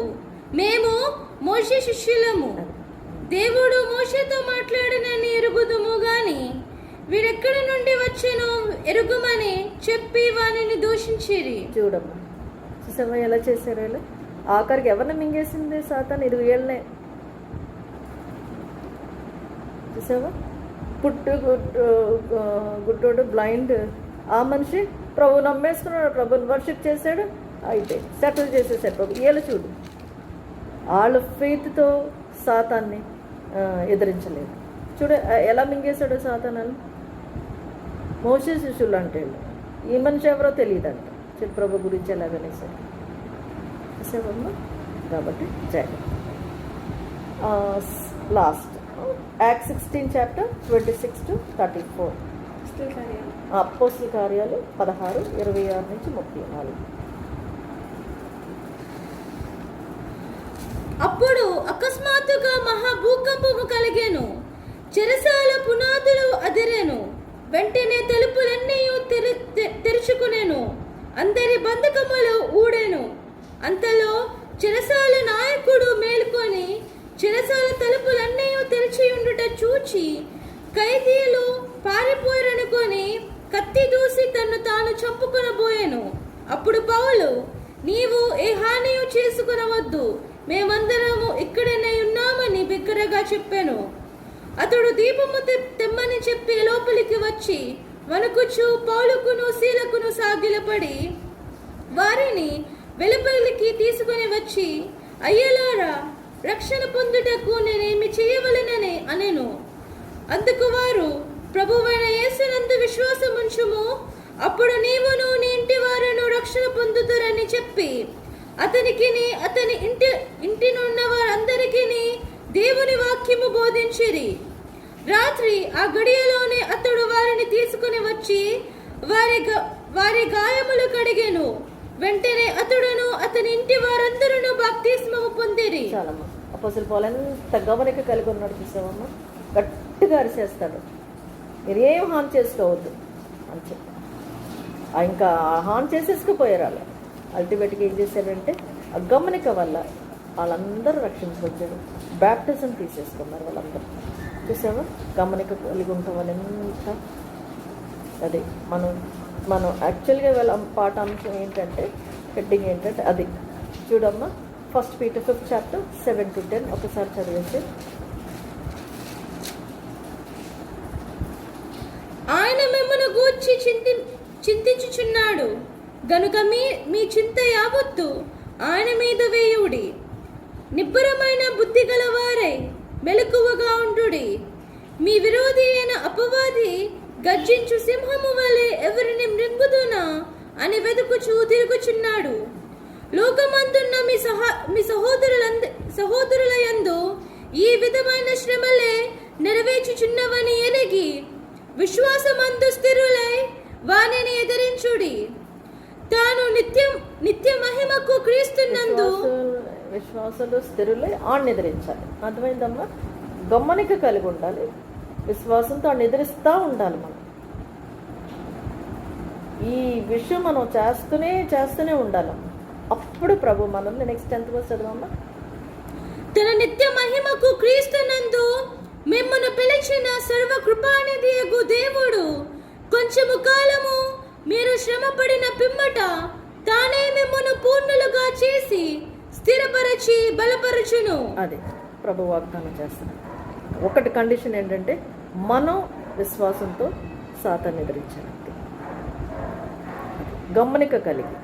మేము మోషే శిష్యులము. దేవుడు మోషేతో మాట్లాడినని ఎరుగుదుము గాని వీడెక్కడి నుండి వచ్చానో ఎరుగుమని చెప్పి వానిని దూషించిరి. చూడమ్మా, చూసావా ఎలా చేశారు వీళ్ళు. ఆఖరికి ఎవరిని మింగేసింది సాతాను, ఇది వీళ్ళనే. చూసావా, గుడ్డోడు బ్లైండ్, ఆ మనిషి ప్రభు నమ్మేస్తున్నాడు, ప్రభుని వర్షిప్ చేశాడు, అయితే సెటిల్ చేసేసాడు ప్రభు. వీళ్ళు చూడు, వాళ్ళ ఫెయిత్తో సాతాన్ని ఎదిరించలేదు. చూడు ఎలా మింగేశాడు సాతానాన్ని. మోషే శిష్యులు అంటే వీళ్ళు. ఈ మనిషి ఎవరో తెలియదంట, చెప్పు ప్రభు గురించి ఎలాగనేసాడు. చూసావమ్మా, కాబట్టి జాగ్రత్త. Last Acts 16 chapter 26 to 34. అపోస్తల కార్యాలు 16, 26 నుంచి 34. అప్పుడు అకస్మాత్తుగా మహాభూకంపము కలిగెను, చెరసాల పునాదులు అదిరెను, వెంటనే తలుపులన్నీ తెరుచుకునేను, అందరి బంధకములు ఊడెను. అంతలో చెరసాల నాయకుడు మేల్కొని చెరసాల తలుపులన్నీ తెరిచి ఉండుట చూచి ఖైదీలు పారిపోయారనుకొని కత్తి దూసి తన్ను తాను చంపుకొనబోయెను. అప్పుడు పౌలు, నీవు ఏ హానియు చేసుకునవద్దు, మేమందరము ఇక్కడనే ఉన్నామని బిగ్గరగా చెప్పాను. అతడు దీపము తెమ్మని చెప్పి లోపలికి వచ్చి వణుకుచు పౌలుకును శీలకును సాగిలపడి వారిని వెలుపలికి తీసుకుని వచ్చి, అయ్యలారా, రక్షణ పొందుటకు నేనేమి చేయవలెనని అనెను. అందుకు వారు, ప్రభువైన యేసునందు విశ్వాసముంచుము, అప్పుడు నీవును నీ ఇంటి వారును రక్షణ పొందుతారని చెప్పి అతనికిని అతని ఇంటి నుండి వారందరికీ దేవుని వాక్యము బోధించిరి. రాత్రి ఆ గడియలోనే అతడు వారిని తీసుకుని వచ్చి వారి గాయములు కడిగెను. వెంటనే అతడును అతని ఇంటి వారందరూ బాప్తిస్మము పొందిరి. చాలమ్మా. అపోస్తలుడు పౌలు ఎంత గమనిక కలిగి ఉన్నాడు చూసావమ్మా. గట్టిగా అరిచేస్తాడు, మీరు ఏం హాని చేసుకోవద్దు అని చెప్పి. ఇంకా హాని చేసేసుకుపోయారు వాళ్ళు. అల్టిమేట్గా ఏం చేశారంటే ఆ గమనిక వల్ల వాళ్ళందరూ రక్షించుకొచ్చారు. బ్యాప్టిజం తీసేసుకున్నారు వాళ్ళందరూ. చూసావా, గమనిక కలిగి ఉంటాం వాళ్ళు ఎంత. అది మనం యాక్చువల్గా వాళ్ళ పాఠాంశం ఏంటంటే, హెడ్డింగ్ ఏంటంటే అది చూడమ్మా. 1 Peter 5th chapter 7 to 10 ఒకసారి చదివేసి. ఆయన మిమ్మల్ని గూర్చి చింతించుచున్నాడు గనుక మీ చింత యావత్తు ఆయన మీద వేయుడి. నిబ్బరమైన బుద్ధి గలవారై మెలకువగా ఉండుడి. మీ విరోధి అయిన అపవాది గర్జించు సింహము వలె ఎవరిని మృంగుదునా అని వెతుకుచూ తిరుగుచున్నాడు. లోకమందున్న మీ సహోదరుల యందు ఈ విధమైన శ్రమలే నెరవేర్చుచున్నవని ఎరిగి విశ్వాసమందు స్థిరులై వానిని ఎదిరించుడి. తాను నిత్య మహిమకు క్రీస్తునందు విశ్వాసంలో స్థిరులై ఆడిని ఎదిరించాలి. అర్థమైందమ్మా. గమనిక కలిగి ఉండాలి, విశ్వాసంతో ఆడిని ఎదిరిస్తూ ఉండాలి. మనం ఈ విషయం మనం చేస్తూనే ఉండాలమ్మా. అప్పుడు ప్రభు మనల్ని నెక్స్ట్ 10th verse చదవమ్మా. తన నిత్య మహిమకు క్రీస్తునందు మిమ్మను పిలిచిన సర్వకృపానిధియగు దేవుడు కొంచెము కాలము మీరు శ్రమపడిన పిమ్మట తానే మిమ్మను పూర్ణులుగా చేసి స్థిరపరచి బలపరచును. అది ప్రభు వాగ్దానం చేస్తున్నాడు. ఒకటి కండిషన్ ఏంటంటే మనం విశ్వాసంతో సాతాన్ని ఎదిరించాలి, గమనిక కలిగి.